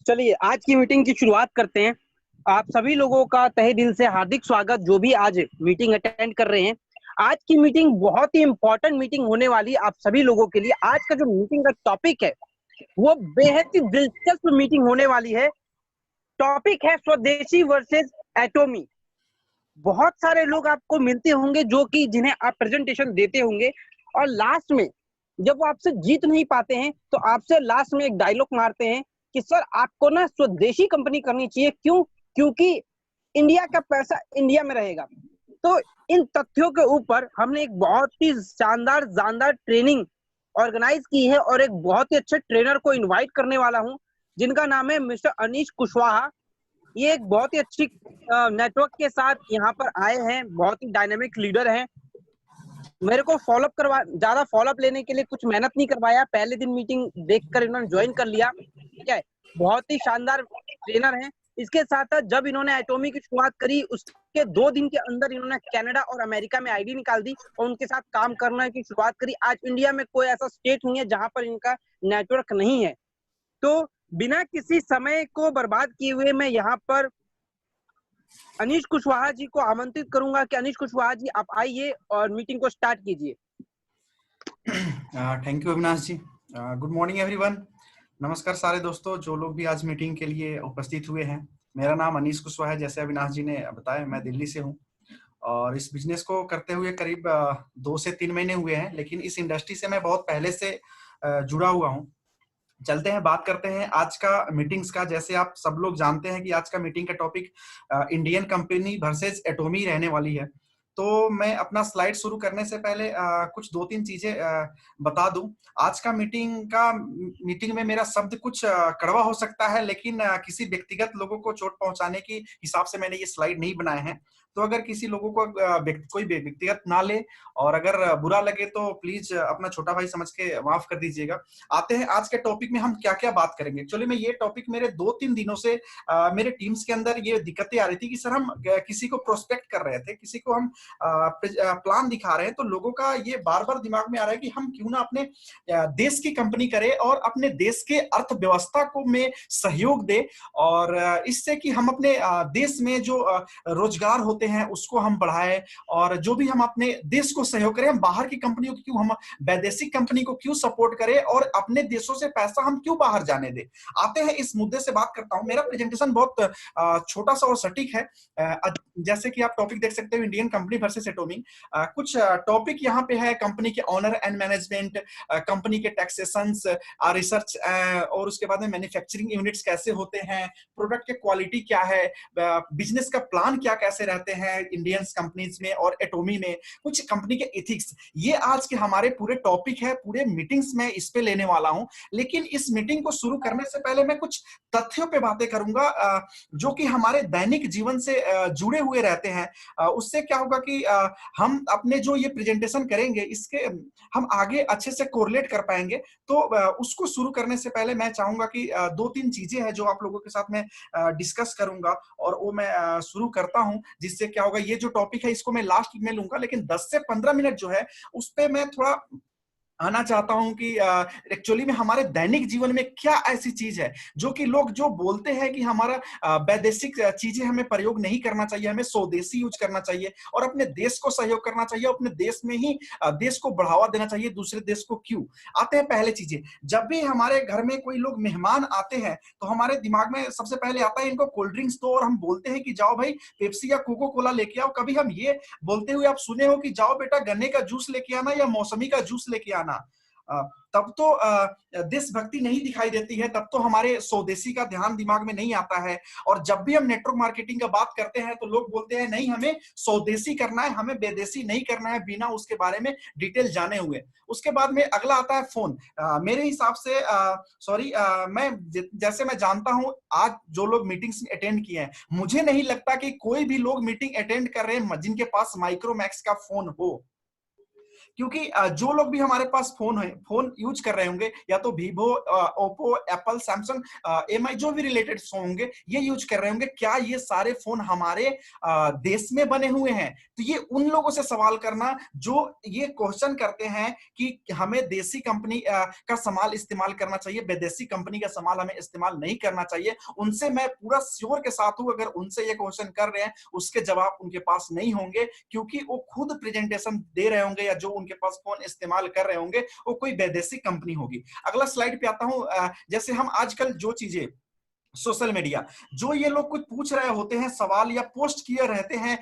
चलिए आज की मीटिंग की शुरुआत करते हैं। आप सभी लोगों का तहे दिल से हार्दिक स्वागत, जो भी आज मीटिंग अटेंड कर रहे हैं। आज की मीटिंग बहुत ही इंपॉर्टेंट मीटिंग होने वाली है आप सभी लोगों के लिए। आज का जो मीटिंग का टॉपिक है वो बेहद ही दिलचस्प मीटिंग होने वाली है। टॉपिक है स्वदेशी वर्सेस एटॉमी। बहुत सारे लोग आपको मिलते होंगे जो कि जिन्हें आप प्रेजेंटेशन देते होंगे, और लास्ट में जब वो आपसे जीत नहीं पाते हैं तो आपसे लास्ट में एक डायलॉग मारते हैं कि सर आपको ना स्वदेशी कंपनी करनी चाहिए। क्यों? क्योंकि इंडिया का पैसा इंडिया में रहेगा। तो इन तथ्यों के ऊपर हमने एक बहुत ही शानदार जानदार ट्रेनिंग ऑर्गेनाइज की है और एक बहुत ही अच्छे ट्रेनर को इनवाइट करने वाला हूं, जिनका नाम है मिस्टर अनीश कुशवाहा। ये एक बहुत ही अच्छी नेटवर्क के साथ यहाँ पर आए हैं, बहुत ही डायनेमिक लीडर हैं। मेरे को फॉलोअप करवा ज्यादा फॉलोअप लेने के लिए कुछ मेहनत नहीं करवाया, पहले दिन मीटिंग देखकर इन्होंने ज्वाइन कर लिया। ठीक है, बहुत ही शानदार ट्रेनर हैं। इसके साथ साथ जब इन्होंने एटॉमी की शुरुआत करी उसके 2 दिन के अंदर इन्होंने कनाडा और अमेरिका में आईडी निकाल दी और उनके साथ काम करने की शुरुआत करी। आज इंडिया में कोई ऐसा स्टेट नहीं है जहां पर इनका नेटवर्क नहीं है। तो बिना किसी समय को बर्बाद किए हुए मैं यहाँ पर अनीश कुशवाहा जी को आमंत्रित करूंगा कि अनीश कुशवाहा जी आप आइए और मीटिंग को स्टार्ट कीजिए। Thank you Avinash ji. Good morning everyone. नमस्कार सारे दोस्तों जो लोग भी आज मीटिंग के लिए उपस्थित हुए हैं। मेरा नाम अनीश कुशवाहा है, जैसे अविनाश जी ने बताया। मैं दिल्ली से हूँ और इस बिजनेस को करते हुए करीब 2 से 3 महीने हुए हैं, लेकिन इस इंडस्ट्री से मैं बहुत पहले से जुड़ा हुआ हूँ। चलते हैं, बात करते हैं आज का मीटिंग्स का। जैसे आप सब लोग जानते हैं कि आज का मीटिंग का टॉपिक इंडियन कंपनी वर्सेस एटॉमी रहने वाली है। तो मैं अपना स्लाइड शुरू करने से पहले कुछ 2-3 चीजें बता दूं। आज का मीटिंग में मेरा शब्द कुछ कड़वा हो सकता है, लेकिन किसी व्यक्तिगत लोगों को चोट पहुंचाने की हिसाब से मैंने ये स्लाइड नहीं बनाए हैं। तो अगर किसी लोगों को कोई व्यक्तिगत ना ले और अगर बुरा लगे तो प्लीज अपना छोटा भाई समझ के माफ कर दीजिएगा। आते हैं आज के टॉपिक में, हम क्या क्या बात करेंगे। एक्चुअली में ये टॉपिक मेरे 2-3 दिनों से मेरे टीम्स के अंदर ये दिक्कतें आ रही थी कि सर हम किसी को प्रोस्पेक्ट कर रहे थे, किसी को हम प्लान दिखा रहे हैं, तो लोगों का ये बार बार दिमाग में आ रहा है कि हम क्यों ना अपने देश की कंपनी करें और अपने देश के अर्थव्यवस्था को में सहयोग दे, और इससे कि हम अपने देश में जो रोजगार होते हैं उसको हम बढ़ाएं, और जो भी हम अपने देश को सहयोग करें। हम बाहर की कंपनियों को क्यों, हम वैदेशिक कंपनी को क्यों सपोर्ट करें और अपने देशों से पैसा हम क्यों बाहर जाने दें। आते हैं इस मुद्दे से बात करता हूं। मेरा प्रेजेंटेशन बहुत छोटा सा और सटीक है। जैसे कि आप टॉपिक देख सकते हो, इंडियन कंपनी वर्सेस एटॉमी। कुछ टॉपिक यहाँ पे है, कंपनी के ऑनर एंड मैनेजमेंट, कंपनी के टैक्सेशन, रिसर्च, और उसके बाद में मैन्युफैक्चरिंग यूनिट्स कैसे होते हैं, प्रोडक्ट के क्वालिटी क्या है, बिजनेस का प्लान क्या कैसे रहते हैं इंडियन कंपनीज में और एटॉमी में, कुछ कंपनी के एथिक्स। ये आज के हमारे पूरे टॉपिक है, पूरे मीटिंग्स में इस पे लेने वाला हूं। लेकिन इस मीटिंग को शुरू करने से पहले मैं कुछ तथ्यों पे बातें करूंगा जो कि हमारे दैनिक जीवन से जुड़े हुए रहते हैं। उससे क्या होगा कि हम अपने जो ये प्रेजेंटेशन करेंगे इसके हम आगे अच्छे से कोरिलेट कर पाएंगे। तो उसको शुरू करने से पहले मैं चाहूंगा कि 2-3 चीजें हैं जो आप लोगों के साथ में डिस्कस करूंगा, और वो मैं शुरू करता हूं। जिससे क्या होगा, ये जो टॉपिक है इसको मैं लास्ट में लूंगा, लेकिन 10 से 15 मिनट जो है उस पे मैं थोड़ा आना चाहता हूं कि एक्चुअली में हमारे दैनिक जीवन में क्या ऐसी चीज है जो कि लोग जो बोलते हैं कि हमारा वैदेशिक चीजें हमें प्रयोग नहीं करना चाहिए, हमें स्वदेशी यूज करना चाहिए और अपने देश को सहयोग करना चाहिए, अपने देश में ही देश को बढ़ावा देना चाहिए, दूसरे देश को क्यों। आते हैं पहले चीजें। जब भी हमारे घर में कोई लोग मेहमान आते हैं तो हमारे दिमाग में सबसे पहले आता है इनको कोल्ड ड्रिंक्स दो, और हम बोलते हैं कि जाओ भाई पेप्सी या कोको कोला लेके आओ। कभी हम ये बोलते हुए आप सुने हो कि जाओ बेटा गन्ने का जूस लेके आना या मौसमी का जूस लेके आना। तब तो देशभक्ति नहीं दिखाई देती है, तब तो हमारे स्वदेशी का ध्यान दिमाग में नहीं आता है। और जब भी हम नेटवर्क मार्केटिंग का बात करते हैं तो लोग बोलते हैं नहीं हमें स्वदेशी करना है, हमें विदेशी नहीं करना है, बिना उसके बारे में डिटेल जाने हुए। उसके बाद में अगला आता है फोन। मेरे हिसाब से मैं जैसे मैं जानता हूं आज जो लोग मीटिंग्स अटेंड किए हैं, मुझे नहीं लगता कि कोई भी लोग मीटिंग अटेंड कर रहे हैं जिनके पास माइक्रोमैक्स का फोन हो। क्योंकि जो लोग भी हमारे पास फोन यूज कर रहे होंगे, या तो Vivo, Oppo, Apple, Samsung, MI, जो भी रिलेटेड फोन होंगे ये यूज कर रहे होंगे, क्या ये सारे फोन हमारे देश में बने हुए हैं? तो ये उन लोगों से सवाल करना जो ये क्वेश्चन करते हैं कि हमें देसी कंपनी का सामान इस्तेमाल करना चाहिए, विदेशी कंपनी का सामान हमें इस्तेमाल नहीं करना चाहिए, उनसे मैं पूरा श्योर के साथ हूं, अगर उनसे ये क्वेश्चन कर रहे हैं उसके जवाब उनके पास नहीं होंगे, क्योंकि वो खुद प्रेजेंटेशन दे रहे होंगे या जो उनके पास फोन इस्तेमाल कर रहे होंगे वो कोई वैदेशिक कंपनी होगी। अगला स्लाइड पे आता हूं। जैसे हम आजकल जो चीजें सोशल मीडिया, जो ये लोग कुछ पूछ रहे होते हैं सवाल या पोस्ट किए रहते हैं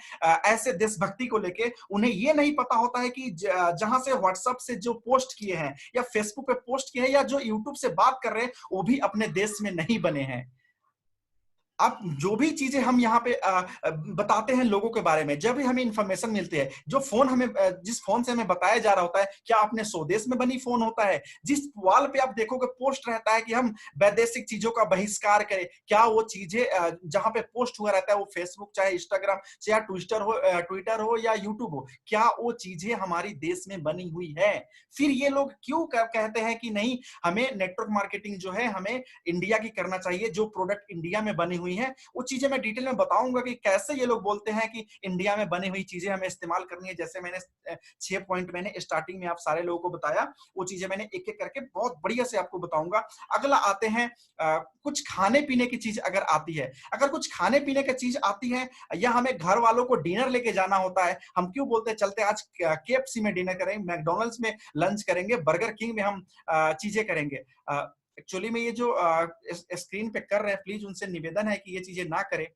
ऐसे देशभक्ति को लेके, उन्हें ये नहीं पता होता है कि जहां से व्हाट्सएप से जो पोस्ट किए हैं या फेसबुक पे पोस्ट किए हैं या जो यूट्यूब से बात कर रहे हैं वो भी अपने देश में नहीं बने हैं। अब जो भी चीजें हम यहाँ पे बताते हैं लोगों के बारे में, जब भी हमें इंफॉर्मेशन मिलती है, जो फोन हमें जिस फोन से हमें बताया जा रहा होता है, क्या अपने स्वदेश में बनी फोन होता है? जिस वॉल पे आप देखोगे पोस्ट रहता है कि हम वैदेशिक चीजों का बहिष्कार करें, क्या वो चीजें जहां पे पोस्ट हुआ रहता है वो फेसबुक चाहे इंस्टाग्राम चाहे ट्विटर हो या यूट्यूब हो, क्या वो चीजें हमारी देश में बनी हुई है? फिर ये लोग क्यों कहते हैं कि नहीं, हमें नेटवर्क मार्केटिंग जो है हमें इंडिया की करना चाहिए, जो प्रोडक्ट इंडिया में बनी हुई है वो चीजें मैं डिटेल में बताऊंगा कि कैसे ये लोग बोलते हैं कि इंडिया में बनी हुई चीजें हमें इस्तेमाल करनी है। जैसे मैंने 6 पॉइंट मैंने स्टार्टिंग में आप सारे लोगों को बताया, वो चीजें मैंने एक एक करके बहुत बढ़िया से आपको बताऊंगा। अगला आते हैं कुछ खाने पीने की चीज अगर आती है, अगर कुछ खाने पीने की चीज आती है या हमें घर वालों को डिनर लेके जाना होता है, हम क्यों बोलते हैं चलते आज केएफसी में डिनर करेंगे, मैकडोनल्ड्स में लंच करेंगे, बर्गर किंग में हम चीजें करेंगे। एक्चुअली में ये जो स्क्रीन पे कर रहे हैं प्लीज उनसे निवेदन है कि ये चीजें ना करें।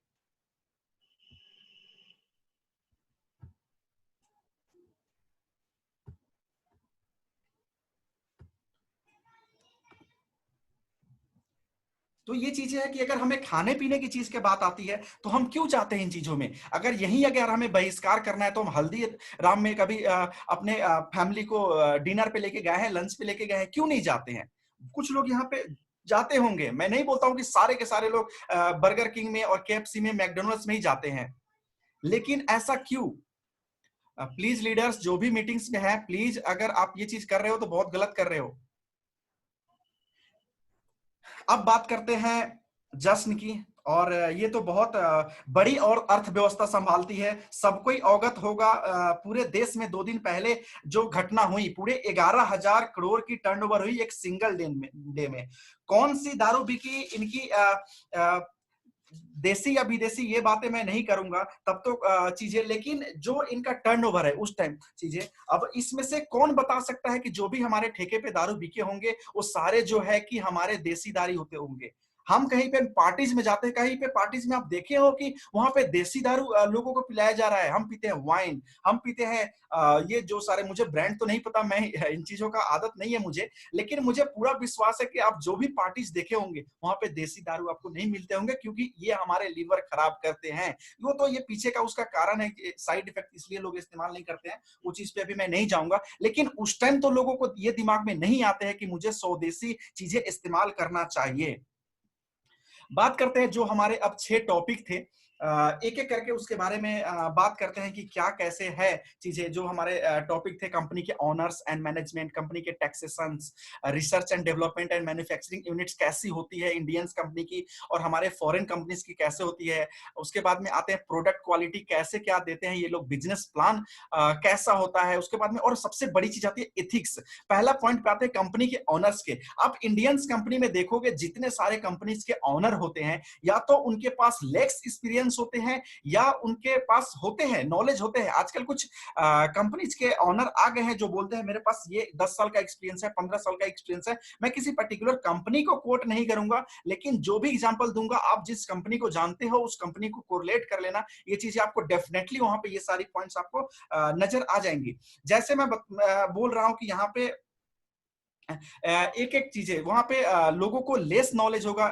तो ये चीजें है कि अगर हमें खाने पीने की चीज की बात आती है तो हम क्यों चाहते हैं इन चीजों में? अगर हमें बहिष्कार करना है तो हम हल्दी राम में कभी अपने फैमिली को डिनर पे लेके गए हैं, लंच पे लेके गए हैं, क्यों नहीं जाते हैं? कुछ लोग यहाँ पे जाते होंगे, मैं नहीं बोलता हूं कि सारे के सारे लोग बर्गर किंग में और केएफसी में मैकडोनल्ड्स में ही जाते हैं, लेकिन ऐसा क्यों? प्लीज लीडर्स जो भी मीटिंग्स में है, प्लीज अगर आप ये चीज कर रहे हो तो बहुत गलत कर रहे हो। अब बात करते हैं जश्न की, और ये तो बहुत बड़ी और अर्थव्यवस्था संभालती है, सबको ही अवगत होगा। पूरे देश में 2 दिन पहले जो घटना हुई, पूरे 11,000 करोड़ की टर्नओवर हुई एक सिंगल डे में। कौन सी दारू बिकी इनकी, देसी या विदेशी ये बातें मैं नहीं करूंगा तब तो चीजें, लेकिन जो इनका टर्नओवर है उस टाइम चीजें, अब इसमें से कौन बता सकता है कि जो भी हमारे ठेके पे दारू बिके होंगे वो सारे जो है कि हमारे देसी दारू होते होंगे? हम कहीं पे पार्टीज में जाते हैं, कहीं पे पार्टीज में आप देखे हो कि वहां पे देसी दारू लोगों को पिलाया जा रहा है? हम पीते हैं वाइन, हम पीते हैं ये जो सारे, मुझे ब्रांड तो नहीं पता, मैं इन चीजों का आदत नहीं है मुझे, लेकिन मुझे पूरा विश्वास है कि आप जो भी पार्टीज देखे होंगे वहां पे देसी दारू आपको नहीं मिलते होंगे, क्योंकि ये हमारे लीवर खराब करते हैं। वो तो ये पीछे का उसका कारण है कि साइड इफेक्ट, इसलिए लोग इस्तेमाल नहीं करते हैं, वो चीज पे अभी मैं नहीं जाऊंगा। लेकिन उस टाइम तो लोगों को ये दिमाग में नहीं आते हैं कि मुझे स्वदेशी चीजें इस्तेमाल करना चाहिए। बात करते हैं जो हमारे अब 6 टॉपिक थे, एक एक करके उसके बारे में बात करते हैं कि क्या कैसे है चीजें। जो हमारे टॉपिक थे कंपनी के ऑनर्स एंड मैनेजमेंट, कंपनी के taxation, research and development and manufacturing units कैसी होती है इंडियन कंपनी की, और हमारे फॉरेन कंपनीज की कैसे होती है। उसके बाद में आते हैं प्रोडक्ट क्वालिटी कैसे क्या देते हैं ये लोग, बिजनेस प्लान कैसा होता है। उसके बाद में और सबसे बड़ी चीज आती है एथिक्स। पहला पॉइंट पे आते हैं कंपनी के ऑनर्स के। आप इंडियंस कंपनी में देखोगे जितने सारे कंपनीज के ऑनर होते हैं, या तो उनके पास लेक्स एक्सपीरियंस होते हैं या उनके पास होते हैं नॉलेज होते हैं। आजकल कुछ कंपनीज के ऑनर आ गए हैं जो बोलते हैं मेरे पास ये 10 साल का एक्सपीरियंस है, 15 साल का एक्सपीरियंस है। मैं किसी पर्टिकुलर कंपनी को कोट नहीं करूंगा, लेकिन जो भी एग्जांपल दूंगा आप जिस कंपनी को जानते हो उस कंपनी को कोरिलेट कर लेना। ये चीजें आपको डेफिनेटली वहां पे ये सारी पॉइंट्स आपको नजर आ जाएंगी। जैसे मैं बोल रहा हूं कि यहाँ पे एक एक चीजें वहां पे लोगों को लेस नॉलेज होगा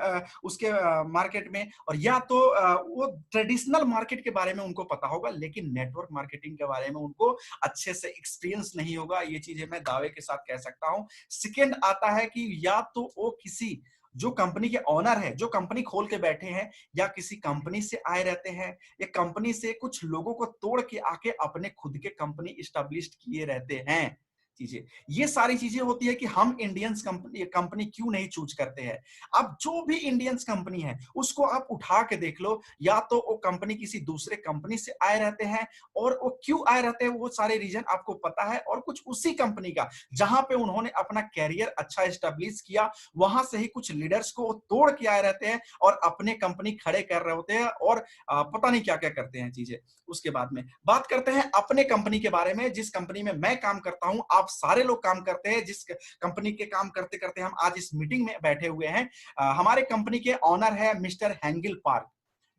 उसके मार्केट में, और या तो वो ट्रेडिशनल मार्केट के बारे में उनको पता होगा, लेकिन नेटवर्क मार्केटिंग के बारे में उनको अच्छे से एक्सपीरियंस नहीं होगा। ये चीजें मैं दावे के साथ कह सकता हूं। सेकेंड आता है कि या तो वो किसी जो कंपनी के ऑनर है, जो कंपनी खोल के बैठे हैं, या किसी कंपनी से आए रहते हैं, या कंपनी से कुछ लोगों को तोड़ के आके अपने खुद के कंपनी इस्टेब्लिश किए रहते हैं चीजें। ये सारी चीजें होती है कि हम इंडियंस कंपनी क्यों नहीं चूज करते हैं। अब जो भी इंडियंस कंपनी है उसको आप उठा के देख लो, या तो वो कंपनी किसी दूसरे कंपनी से आए रहते हैं, और वो क्यों आए रहते हैं वो सारे रीजन आपको पता है, और कुछ उसी कंपनी का जहां पे उन्होंने अपना कैरियर अच्छा एस्टेब्लिश किया वहां से ही कुछ लीडर्स को तोड़ के आए रहते हैं और अपने कंपनी खड़े कर रहे होते हैं, और पता नहीं क्या क्या करते हैं चीजें। उसके बाद में बात करते हैं अपने कंपनी के बारे में, जिस कंपनी में मैं काम करता हूं, आप सारे लोग काम करते हैं, जिस कंपनी के काम करते करते हम आज इस मीटिंग में बैठे हुए हैं। हमारे कंपनी के ऑनर है मिस्टर हैंगिल पार्क।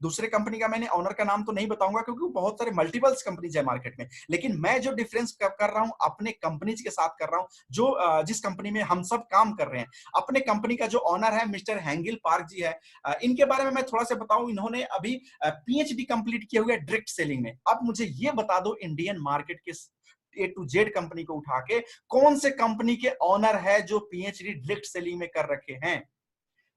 दूसरे कंपनी का मैंने ऑनर का नाम तो नहीं बताऊंगा क्योंकि बहुत सारे मल्टीपल्स कंपनीज है मार्केट में, लेकिन मैं जो डिफरेंस कर रहा हूं अपने कंपनीज के साथ कर रहा हूं, जो जिस कंपनी में हम सब काम कर रहे हैं। अपने कंपनी का जो ऑनर है मिस्टर हैंगिल पार्क जी है। इनके बारे में मैं थोड़ा सा बताऊं, इन्होंने अभी पीएचडी कंप्लीट किए हुए डायरेक्ट सेलिंग में। अब मुझे ये बता दो, इंडियन मार्केट के ए टू जेड कंपनी को उठा के कौन से कंपनी के ऑनर है जो पीएचडी डायरेक्ट सेलिंग में कर रखे हैं।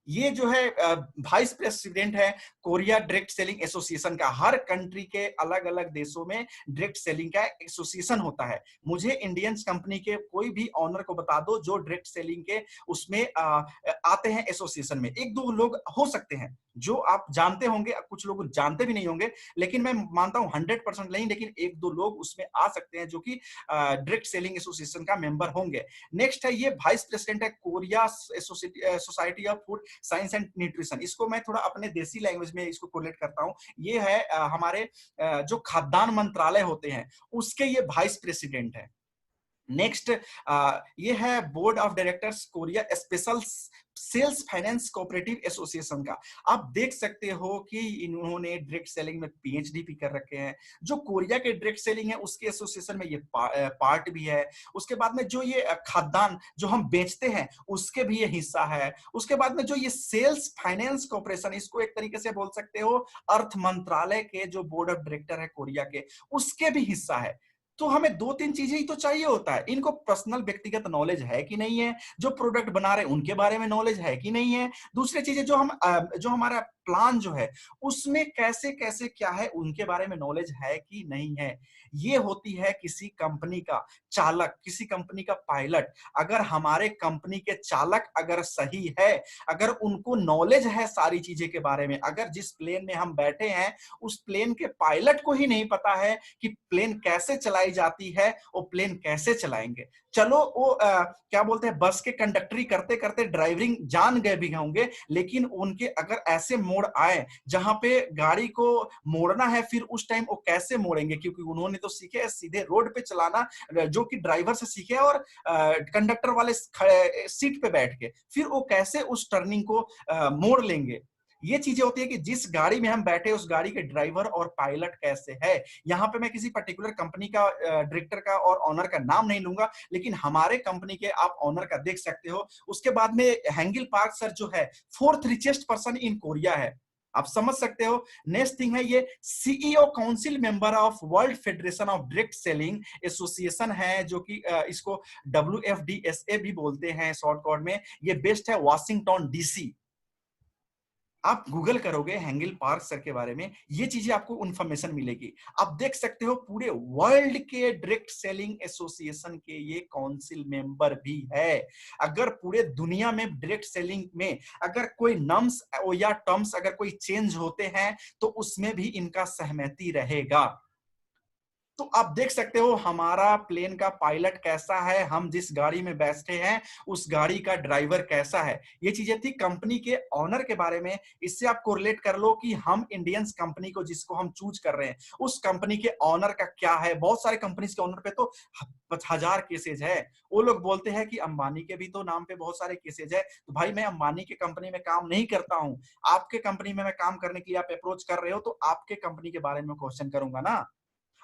ये जो है वाइस प्रेसिडेंट है कोरिया डायरेक्ट सेलिंग एसोसिएशन का। हर कंट्री के अलग अलग देशों में डायरेक्ट सेलिंग का एसोसिएशन होता है। मुझे इंडियंस कंपनी के कोई भी ऑनर को बता दो जो डायरेक्ट सेलिंग के उसमें आते हैं एसोसिएशन में। एक दो लोग हो सकते हैं जो आप जानते होंगे, कुछ लोग जानते भी नहीं होंगे, लेकिन मैं मानता हूं 100% नहीं, लेकिन एक दो लोग उसमें आ सकते हैं जो कि डायरेक्ट सेलिंग एसोसिएशन का मेंबर होंगे। नेक्स्ट है ये वाइस प्रेसिडेंट है Korea society of food science and nutrition. इसको मैं थोड़ा अपने देसी लैंग्वेज में इसको कोरिलेट करता हूं। ये है हमारे जो खाद्यान्न मंत्रालय होते हैं उसके ये वाइस प्रेसिडेंट है। नेक्स्ट ये है board of directors Korea special cells finance cooperative association का। आप देख सकते हो कि इन्होंने डायरेक्ट सेलिंग में पीएचडी भी कर रखे हैं। जो कोरिया के डायरेक्ट सेलिंग है उसके एसोसिएशन में ये पार्ट भी है। उसके बाद में जो ये खाद्यान्न जो हम बेचते हैं उसके भी ये हिस्सा है। उसके बाद में जो ये सेल्स फाइनेंस कॉर्पोरेशन, इसको एक तरीके से बोल सकते हो अर्थ मंत्रालय के जो बोर्ड ऑफ डायरेक्टर है कोरिया के, उसके भी हिस्सा है। तो हमें दो तीन चीजें ही तो चाहिए होता है। इनको पर्सनल व्यक्तिगत नॉलेज है कि नहीं है, जो प्रोडक्ट बना रहे हैं उनके बारे में नॉलेज है कि नहीं है, दूसरी चीजें जो हमारा प्लान जो है उसमें कैसे कैसे क्या है उनके बारे में नॉलेज है कि नहीं है। ये होती है किसी कंपनी का चालक, किसी कंपनी का पायलट। अगर हमारे कंपनी के चालक अगर सही है, अगर उनको नॉलेज है सारी चीजें के बारे में, अगर जिस प्लेन में हम बैठे हैं उस प्लेन के पायलट को ही नहीं पता है कि प्लेन कैसे चलाई जाती है, वो प्लेन कैसे चलाएंगे। चलो वो क्या बोलते हैं, बस के कंडक्टरी करते करते ड्राइविंग जान गए भी होंगे, लेकिन उनके अगर ऐसे मोड़ आए जहां पे गाड़ी को मोड़ना है, फिर उस टाइम वो कैसे मोड़ेंगे, क्योंकि उन्होंने तो सीखे है सीधे रोड पे चलाना, जो कि ड्राइवर से सीखे और कंडक्टर वाले सीट पे बैठ के, फिर वो कैसे उस टर्निंग को मोड़ लेंगे। ये चीजें होती है कि जिस गाड़ी में हम बैठे उस गाड़ी के ड्राइवर और पायलट कैसे है। यहाँ पे मैं किसी पर्टिकुलर कंपनी का डायरेक्टर का और ऑनर का नाम नहीं लूंगा, लेकिन हमारे कंपनी के आप ऑनर का देख सकते हो। उसके बाद में हैंगिल पार्क सर जो है 4th richest person in Korea है, आप समझ सकते हो। नेक्स्ट थिंग है ये CEO council member of world federation of direct selling association है, जो कि इसको WFDSA भी बोलते हैं शॉर्ट कोड में। ये बेस्ड है वाशिंगटन DC। आप गूगल करोगे हैंगिल पार्क सर के बारे में, ये चीजें आपको इंफॉर्मेशन मिलेगी। आप देख सकते हो पूरे वर्ल्ड के डायरेक्ट सेलिंग एसोसिएशन के ये काउंसिल मेंबर भी है। अगर पूरे दुनिया में डायरेक्ट सेलिंग में अगर कोई नम्स या टर्म्स अगर कोई चेंज होते हैं तो उसमें भी इनका सहमति रहेगा। तो आप देख सकते हो हमारा प्लेन का पायलट कैसा है, हम जिस गाड़ी में बैठे हैं उस गाड़ी का ड्राइवर कैसा है। ये चीजें थी कंपनी के ऑनर के बारे में। इससे आप कोरिलेट कर लो कि हम इंडियंस कंपनी को जिसको हम चूज कर रहे हैं उस कंपनी के ऑनर का क्या है। बहुत सारे कंपनीज के ऑनर पे तो 1000 केसेज है। वो लोग बोलते हैं कि अंबानी के भी तो नाम पे बहुत सारे केसेज है। तो भाई मैं अंबानी के कंपनी में काम नहीं करता हूं, आपके कंपनी में मैं काम करने के लिए आप अप्रोच कर रहे हो तो आपके कंपनी के बारे में क्वेश्चन करूंगा ना।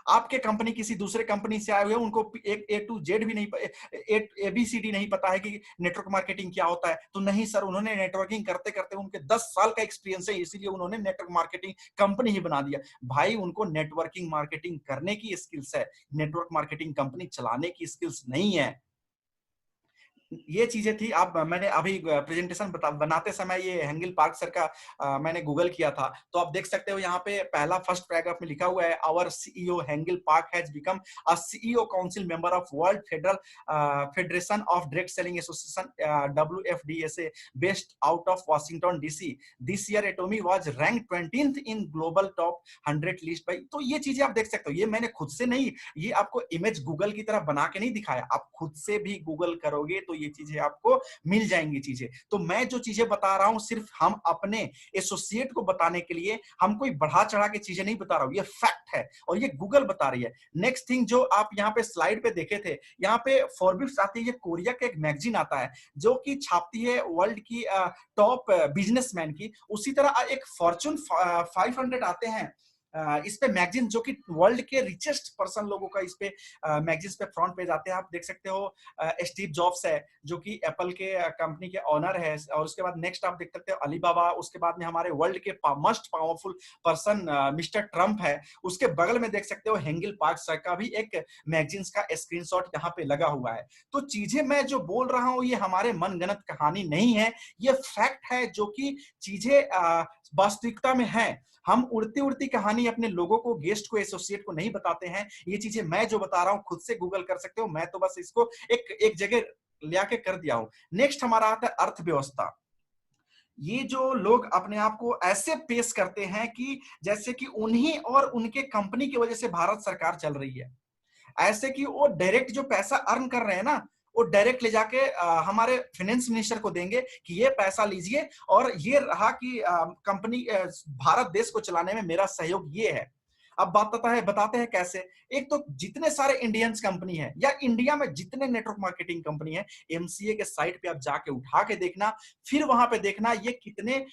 आपके कंपनी किसी दूसरे कंपनी से आए हुए, उनको एक A to Z भी नहीं, ABCD नहीं पता है कि नेटवर्क मार्केटिंग क्या होता है। तो नहीं सर, उन्होंने नेटवर्किंग करते करते उनके 10 साल का एक्सपीरियंस है, इसीलिए उन्होंने नेटवर्क मार्केटिंग कंपनी ही बना दिया। भाई उनको नेटवर्किंग मार्केटिंग करने की स्किल्स है, नेटवर्क मार्केटिंग कंपनी चलाने की स्किल्स नहीं है। ये चीजें थी। आप मैंने अभी प्रेजेंटेशन बनाते समय ये हेंगिल पार्क सर का मैंने गूगल किया था, तो आप देख सकते हो यहाँ पे पहला फर्स्ट पैराग्राफ में लिखा हुआ है, our CEO Hangil Park has become a CEO council member of world federation of direct selling association WFDSA based out of Washington DC. This year Atomy was rank 20th in global top 100 list by. तो ये चीजें आप देख सकते हो, ये मैंने खुद से नहीं, ये आपको इमेज गूगल की तरह बना के नहीं दिखाया, आप खुद से भी गूगल करोगे तो ये चीजें आपको मिल जाएंगी चीजें। तो मैं जो चीजें बता रहा हूं सिर्फ हम अपने एसोसिएट को बताने के लिए, हम कोई बढ़ा चढ़ा के चीजें नहीं बता रहा हूं, ये फैक्ट है और ये गूगल बता रही है। नेक्स्ट थिंग जो आप यहाँ पे स्लाइड पे देखे थे, यहाँ पे फॉरब्स आती है, ये कोरिया का एक मैगजीन आता है जो कि छापती है वर्ल्ड की टॉप बिजनेसमैन की। उसी तरह एक फॉर्चून 500 आते हैं इस पे मैगजीन, जो कि वर्ल्ड के रिचेस्ट पर्सन लोगों का इस पे मैगजीन पे फ्रंट पेज आते हैं। आप देख सकते हो स्टीव जॉब्स है जो कि एप्पल के कंपनी के ओनर है, और उसके बाद नेक्स्ट आप देख सकते हो अलीबाबा, उसके बाद में हमारे वर्ल्ड के most powerful person mister Trump है, उसके बगल में देख सकते हो हेंगिल पार्क सर का भी एक मैगजीन का स्क्रीनशॉट यहाँ पे लगा हुआ है। तो चीजें मैं जो बोल रहा हूँ ये हमारे मनगढ़ंत कहानी नहीं है, ये फैक्ट है जो कि चीजें वास्तविकता में है। हम उड़ती उड़ती कहानी अपने लोगों को, गेस्ट को, एसोसिएट को नहीं बताते हैं। ये चीजें मैं जो बता रहा हूं खुद से गूगल कर सकते हो, मैं तो बस इसको एक जगह ले के कर दिया हूं। नेक्स्ट हमारा आता है अर्थव्यवस्था। ये जो लोग अपने आप को ऐसे पेश करते हैं कि जैसे कि उन्हीं और उनके कंपनी की वजह से भारत सरकार चल रही है, ऐसे कि वो डायरेक्ट जो पैसा अर्न कर रहे हैं ना, वो डायरेक्ट ले जाके हमारे फाइनेंस मिनिस्टर को देंगे कि ये पैसा लीजिए और ये रहा कि कंपनी भारत देश को चलाने में मेरा सहयोग ये है। अब बताते हैं कैसे। एक तो जितने सारे इंडियंस कंपनी है या इंडिया में जितने नेटवर्क मार्केटिंग कंपनी है, एमसीए के साइट पे आप जाके उठा के देखना, फिर वहां पे देखना ये कितने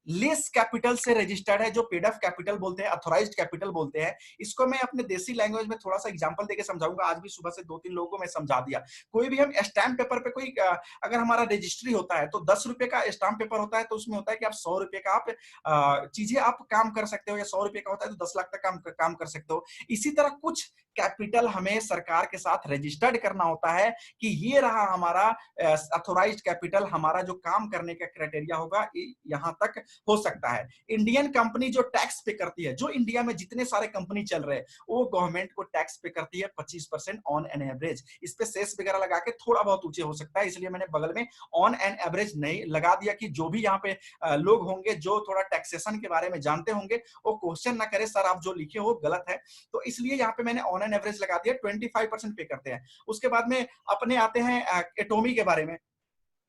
लेस कैपिटल से रजिस्टर्ड है, जो पेड अप कैपिटल बोलते हैं, अथोराइज्ड कैपिटल बोलते हैं। इसको मैं अपने देसी लैंग्वेज में थोड़ा सा एग्जांपल देके समझाऊंगा। आज भी सुबह से 2-3 लोगों को मैं समझा दिया। कोई भी हम स्टैम्प पेपर पे कोई अगर हमारा रजिस्ट्री होता है तो 10 रुपए का स्टैम्प पेपर होता है, तो उसमें होता है कि आप 100 रुपए का आप चीजें आप काम कर सकते हो, या 100 रुपए का होता है तो 10 लाख तक काम कर सकते हो। इसी तरह कुछ कैपिटल हमें सरकार के साथ रजिस्टर्ड करना होता है कि ये रहा हमारा अथोराइज्ड कैपिटल, हमारा जो काम करने का क्राइटेरिया होगा यहां तक हो सकता है। इंडियन कंपनी जो टैक्स पे करती है, जो इंडिया में जितने सारे कंपनी चल रहे हैं वो गवर्नमेंट को टैक्स पे करती है 25% ऑन एन एवरेज। इस पे सेस वगैरह लगा के थोड़ा बहुत ऊंचे हो सकता है, इसलिए मैंने बगल में ऑन एन एवरेज नहीं लगा दिया कि जो भी यहाँ पे लोग होंगे जो थोड़ा टैक्सेशन के बारे में जानते होंगे वो क्वेश्चन ना करे सर आप जो लिखे हो गलत है। तो इसलिए यहाँ पे मैंने ऑन एन एवरेज लगा दिया, 25% पे करते हैं। उसके बाद में अपने आते हैं एटोमी के बारे में।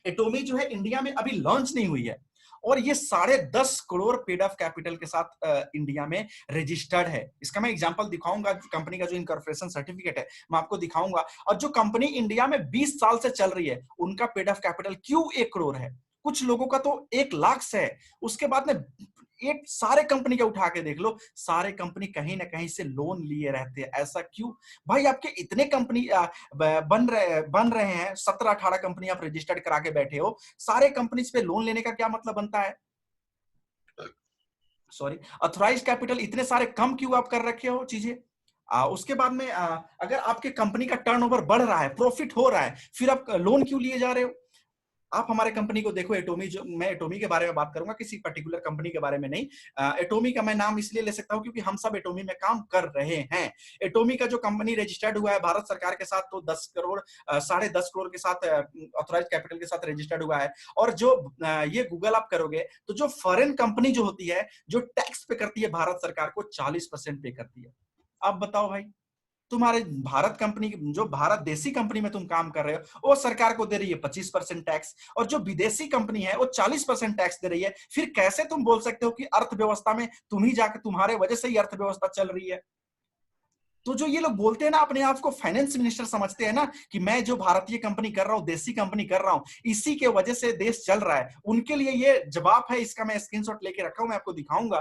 एटोमी जो है इंडिया में अभी लॉन्च नहीं हुई है, और ये 10.5 करोड़ पेड ऑफ कैपिटल के साथ इंडिया में रजिस्टर्ड है। इसका मैं एग्जांपल दिखाऊंगा, कंपनी का जो इनकॉर्पोरेशन सर्टिफिकेट है मैं आपको दिखाऊंगा। और जो कंपनी इंडिया में 20 साल से चल रही है उनका पेड ऑफ कैपिटल क्यों 1 करोड़ है, कुछ लोगों का तो 1 लाख से है। उसके बाद में एक सारे कंपनी का उठा के देख लो, सारे कंपनी कहीं ना कहीं से लोन लिए रहते हैं। ऐसा क्यों भाई? आपके इतने कंपनी बन रहे हैं, 17-18 कंपनी आप रजिस्टर्ड करा के बैठे हो, सारे कंपनीज पे लोन लेने का क्या मतलब बनता है? सॉरी, अथोराइज्ड कैपिटल इतने सारे कम क्यों आप कर रखे हो चीजें? उसके बाद में अगर आपके कंपनी का टर्नओवर बढ़ रहा है, प्रॉफिट हो रहा है, फिर आप लोन क्यों लिए जा रहे हो? आप हमारे कंपनी को देखो, एटोमी, जो मैं एटोमी के बारे में बात करूंगा, किसी पर्टिकुलर कंपनी के बारे में नहीं। एटोमी का मैं नाम इसलिए ले सकता हूं क्योंकि हम सब एटोमी में काम कर रहे हैं। एटोमी का जो कंपनी रजिस्टर्ड हुआ है भारत सरकार के साथ, तो 10 करोड़ 10.5 करोड़ के साथ ऑथराइज्ड कैपिटल के साथ रजिस्टर्ड हुआ है। और जो ये गूगल आप करोगे तो जो फॉरेन कंपनी जो होती है, जो टैक्स पे करती है भारत सरकार को, 40% पे करती है। अब बताओ भाई, तुम्हारे भारत कंपनी, जो भारत देसी कंपनी में तुम काम कर रहे हो, वो सरकार को दे रही है 25% टैक्स, और जो विदेशी कंपनी है वो 40% टैक्स दे रही है। फिर कैसे तुम बोल सकते हो कि अर्थव्यवस्था में तुम ही जाकर, तुम्हारे वजह से ही अर्थव्यवस्था चल रही है? तो जो ये लोग बोलते हैं ना, अपने आप को फाइनेंस मिनिस्टर समझते हैं ना, कि मैं जो भारतीय कंपनी कर रहा हूं, देसी कंपनी कर रहा हूं, इसी के वजह से देश चल रहा है, उनके लिए ये जवाब है। इसका मैं स्क्रीनशॉट लेके रखा हूं, मैं आपको दिखाऊंगा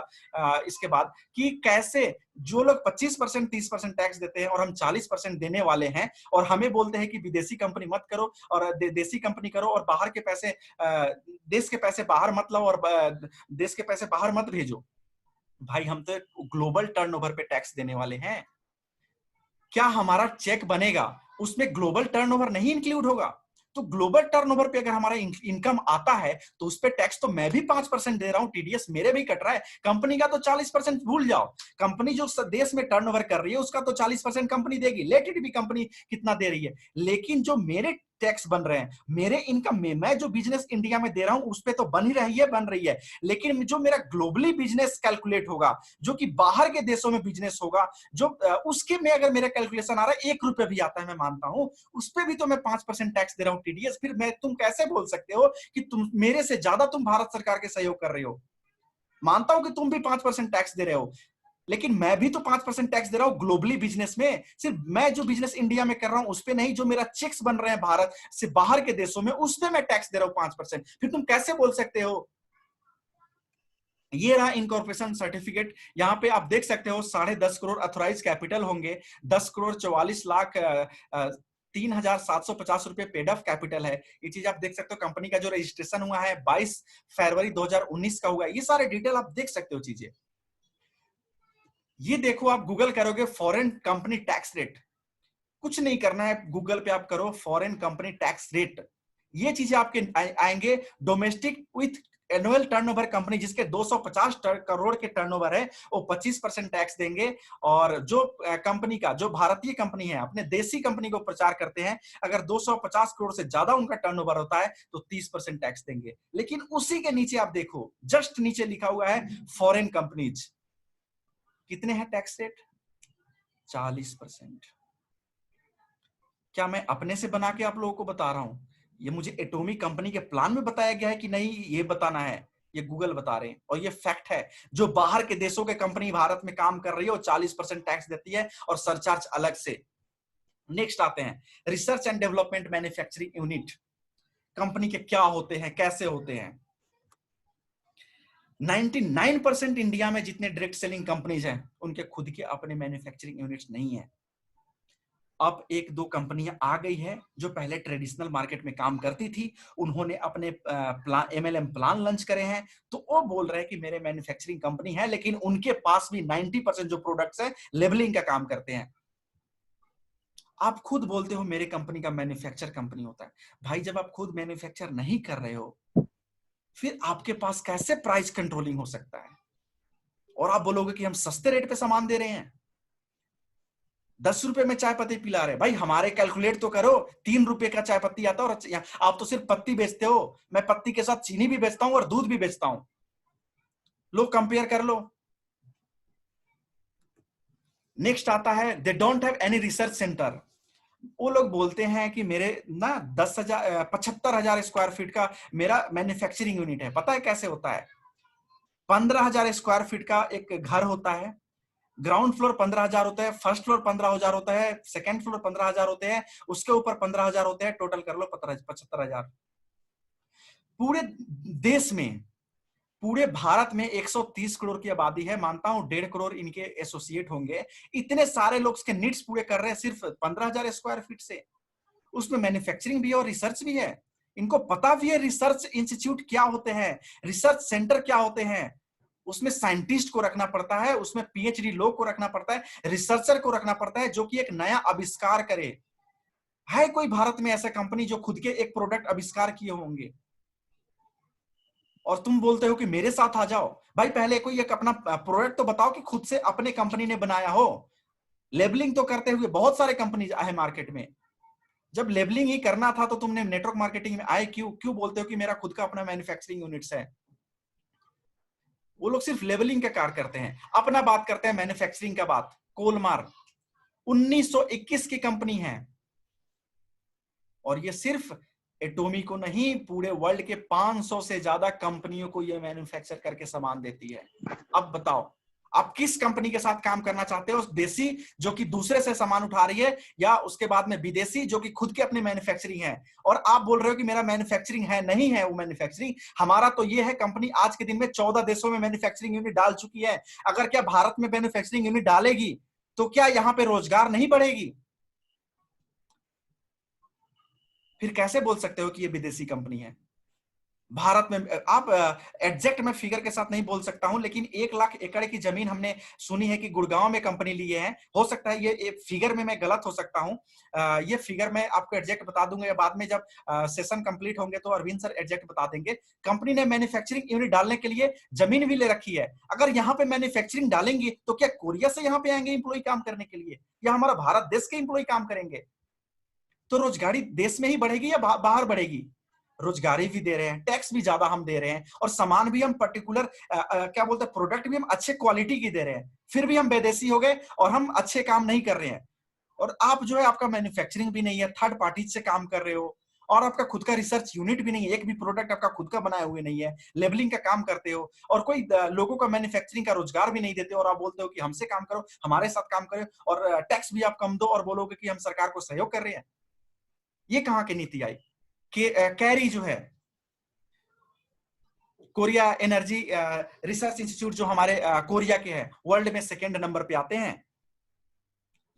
इसके बाद कि कैसे जो लोग 25% 30% टैक्स देते हैं और हम 40% देने वाले हैं, और हमें बोलते हैं कि विदेशी कंपनी मत करो और देसी कंपनी करो, और बाहर के पैसे, देश के पैसे बाहर मत लाओ, और देश के पैसे बाहर मत भेजो। भाई हम तो ग्लोबल टर्नओवर पे टैक्स देने वाले हैं। क्या हमारा चेक बनेगा उसमें ग्लोबल टर्नओवर नहीं इंक्लूड होगा? तो ग्लोबल टर्नओवर पे अगर हमारा इनकम आता है तो उस पे टैक्स तो मैं भी 5% दे रहा हूं, टीडीएस मेरे भी कट रहा है, कंपनी का तो 40% भूल जाओ। कंपनी जो देश में टर्नओवर कर रही है उसका तो 40% कंपनी देगी, लेट इट भी कंपनी कितना दे रही है। लेकिन जो मेरे टैक्स बन रहे हैं, मेरे इनकम में, मैं जो बिजनेस इंडिया में दे रहा हूं उस पे तो बन रही है, लेकिन जो मेरा ग्लोबली बिजनेस कैलकुलेट होगा, जो कि बाहर के देशों में बिजनेस होगा, जो उसके में अगर मेरा कैलकुलेशन आ रहा है 1 रुपये भी आता है, मैं मानता हूं, उस पे भी तो मैं 5% टैक्स दे रहा हूं टीडीएस। फिर तुम कैसे बोल सकते हो कि तुम मेरे से ज्यादा तुम भारत सरकार के सहयोग कर रहे हो? मानता हूं कि तुम भी 5% टैक्स दे रहे हो, लेकिन मैं भी तो 5% टैक्स दे रहा हूं ग्लोबली बिजनेस में। सिर्फ मैं जो बिजनेस इंडिया में कर रहा हूं उस पे नहीं, जो मेरा चेक्स बन रहे हैं भारत से बाहर के देशों में, उस पे मैं टैक्स दे रहा हूं 5%। फिर तुम कैसे बोल सकते हो? ये रहा इनकॉर्पोरेशन सर्टिफिकेट। यहाँ पे आप देख सकते हो 10.5 करोड़ अथोराइज कैपिटल होंगे, 10 करोड़ 44 लाख 3,750 रुपए पेड ऑफ कैपिटल है। ये चीज आप देख सकते हो। कंपनी का जो रजिस्ट्रेशन हुआ है 22 फरवरी 2019 का हुआ है। ये सारे डिटेल आप देख सकते हो चीजें। ये देखो, आप गूगल करोगे फॉरेन कंपनी टैक्स रेट, कुछ नहीं करना है, गूगल पे आप करो फॉरेन कंपनी टैक्स रेट, ये चीजें आपके आएंगे। Domestic with annual turnover company जिसके 250 करोड़ के टर्नओवर है वो 25% टैक्स देंगे। और जो कंपनी का, जो भारतीय कंपनी है अपने देसी कंपनी को प्रचार करते हैं, अगर 250 करोड़ से ज्यादा उनका टर्नओवर होता है तो 30% टैक्स देंगे। लेकिन उसी के नीचे आप देखो, जस्ट नीचे लिखा हुआ है फॉरेन कंपनीज, कितने हैं टैक्स रेट? 40%। क्या मैं अपने से बना के आप लोगों को बता रहा हूं? ये मुझे एटॉमिक कंपनी के प्लान में बताया गया है कि नहीं ये बताना है? ये गूगल बता रहे हैं और ये फैक्ट है। जो बाहर के देशों के कंपनी भारत में काम कर रही है वो 40% टैक्स देती है और सरचार्ज अलग से। नेक्स्ट आते हैं research and development manufacturing unit. Company के क्या होते हैं, कैसे होते हैं? 99% इंडिया में जितने डायरेक्ट सेलिंग कंपनीज हैं उनके खुद के अपने मैन्युफैक्चरिंग यूनिट्स नहीं है। अब एक दो कंपनियां आ गई है जो पहले ट्रेडिशनल मार्केट में काम करती थी, उन्होंने अपने MLM प्लान लॉन्च करे हैं, तो वो बोल रहे हैं कि मेरे मैन्युफैक्चरिंग कंपनी है, लेकिन उनके पास भी 90% जो प्रोडक्ट्स हैं लेबलिंग का काम करते हैं। आप खुद बोलते हो मेरे कंपनी का मैन्युफैक्चर कंपनी होता है। भाई जब आप खुद मैन्युफैक्चर नहीं कर रहे हो फिर आपके पास कैसे प्राइस कंट्रोलिंग हो सकता है? और आप बोलोगे कि हम सस्ते रेट पे सामान दे रहे हैं, 10 रुपए में चाय पत्ती पिला रहे। भाई हमारे कैलकुलेट तो करो, 3 रुपए का चाय पत्ती आता है और आप तो सिर्फ पत्ती बेचते हो, मैं पत्ती के साथ चीनी भी बेचता हूं और दूध भी बेचता हूं। लो कंपेयर कर लो। नेक्स्ट आता है they don't have any research centre. वो लोग बोलते हैं कि मेरे ना 75,000 स्क्वायर फीट का मेरा मैन्युफैक्चरिंग यूनिट है। पता है कैसे होता है? 15,000 स्क्वायर फीट का एक घर होता है, ग्राउंड फ्लोर 15,000 होता है, फर्स्ट फ्लोर 15,000 होता है, सेकंड फ्लोर 15,000 होते हैं, उसके ऊपर 15,000 होते हैं, टोटल कर लो 75,000। पूरे देश में, पूरे भारत में 130 करोड़ की आबादी है, मानता हूं 1.5 करोड़ इनके एसोसिएट होंगे। इतने सारे लोग इसके नीड्स पूरे कर रहे हैं सिर्फ 15,000 स्क्वायर फीट से। उसमें मैन्युफैक्चरिंग भी है और रिसर्च भी है। इनको पता भी है रिसर्च इंस्टीट्यूट क्या होते हैं, रिसर्च सेंटर क्या होते हैं। उसमें साइंटिस्ट को रखना पड़ता है, उसमें पीएचडी लोग को रखना पड़ता है, रिसर्चर को रखना पड़ता है जो कि एक नया आविष्कार करे। है कोई भारत में ऐसा कंपनी जो खुद के एक प्रोडक्ट आविष्कार किए होंगे? और तुम बोलते हो कि मेरे साथ आ जाओ। भाई पहले कोई एक अपना प्रोडक्ट तो बताओ कि खुद से अपने कंपनी ने बनाया हो। लेबलिंग तो करते हुए बहुत सारे कंपनी है मार्केट में। जब लेबलिंग ही करना था तो तुमने नेटवर्क मार्केटिंग में आए क्यों बोलते हो कि मेरा खुद का अपना मैन्युफैक्चरिंग यूनिट्स है? वो लोग सिर्फ लेबलिंग का कार्य करते हैं। अपना बात करते हैं मैन्युफैक्चरिंग का बात। कोलमार 1921 की कंपनी है और ये सिर्फ एटोमी को नहीं, पूरे वर्ल्ड के 500 से ज्यादा कंपनियों को ये मैन्युफैक्चर करके सामान देती है। अब बताओ आप किस कंपनी के साथ काम करना चाहते हो? देसी जो कि दूसरे से सामान उठा रही है, या उसके बाद में विदेशी जो कि खुद के अपनी मैन्युफैक्चरिंग है? और आप बोल रहे हो कि मेरा मैन्युफैक्चरिंग है, नहीं है वो मैन्युफैक्चरिंग। हमारा तो ये है, कंपनी आज के दिन में 14 देशों में मैन्युफैक्चरिंग यूनिट डाल चुकी है। अगर क्या भारत में मैन्युफैक्चरिंग यूनिट डालेगी तो क्या यहां पे रोजगार नहीं बढ़ेगी? फिर कैसे बोल सकते हो कि ये विदेशी कंपनी है? भारत में आप एग्जैक्ट मैं फिगर के साथ नहीं बोल सकता हूं, लेकिन 1 लाख एकड़ की जमीन हमने सुनी है कि गुड़गांव में कंपनी लिए है। हो सकता है ये फिगर में मैं गलत हो सकता हूं। ये फिगर मैं आपको एग्जैक्ट बता दूंगा, या बाद में जब सेशन कंप्लीट होंगे तो अरविंद सर एग्जैक्ट बता देंगे। कंपनी ने मैन्युफैक्चरिंग यूनिट डालने के लिए जमीन भी ले रखी है। अगर यहाँ पे मैन्युफैक्चरिंग डालेंगे तो क्या कोरिया से यहाँ पे आएंगे इंप्लॉय काम करने के लिए, या हमारा भारत देश के इंप्लॉय काम करेंगे? तो रोजगारी देश में ही बढ़ेगी या बाहर बढ़ेगी? रोजगारी भी दे रहे हैं, टैक्स भी ज्यादा हम दे रहे हैं, और सामान भी हम पर्टिकुलर क्या बोलते हैं, प्रोडक्ट भी हम अच्छे क्वालिटी की दे रहे हैं, फिर भी हम विदेशी हो गए और हम अच्छे काम नहीं कर रहे हैं। और आप जो है, आपका मैन्युफैक्चरिंग भी नहीं है, थर्ड पार्टी से काम कर रहे हो, और आपका खुद का रिसर्च यूनिट भी नहीं है, एक भी प्रोडक्ट आपका खुद का बनाए हुए नहीं है, लेबलिंग का काम करते हो, और कोई लोगों का मैन्युफैक्चरिंग का रोजगार भी नहीं देते, और आप बोलते हो कि हमसे काम करो, हमारे साथ काम करो, और टैक्स भी आप कम दो, और बोलोगे कि हम सरकार को सहयोग कर रहे हैं। ये कहां की नीति आई? कैरी जो है, कोरिया एनर्जी रिसर्च इंस्टीट्यूट जो हमारे कोरिया के हैं, वर्ल्ड में 2nd नंबर पे आते हैं।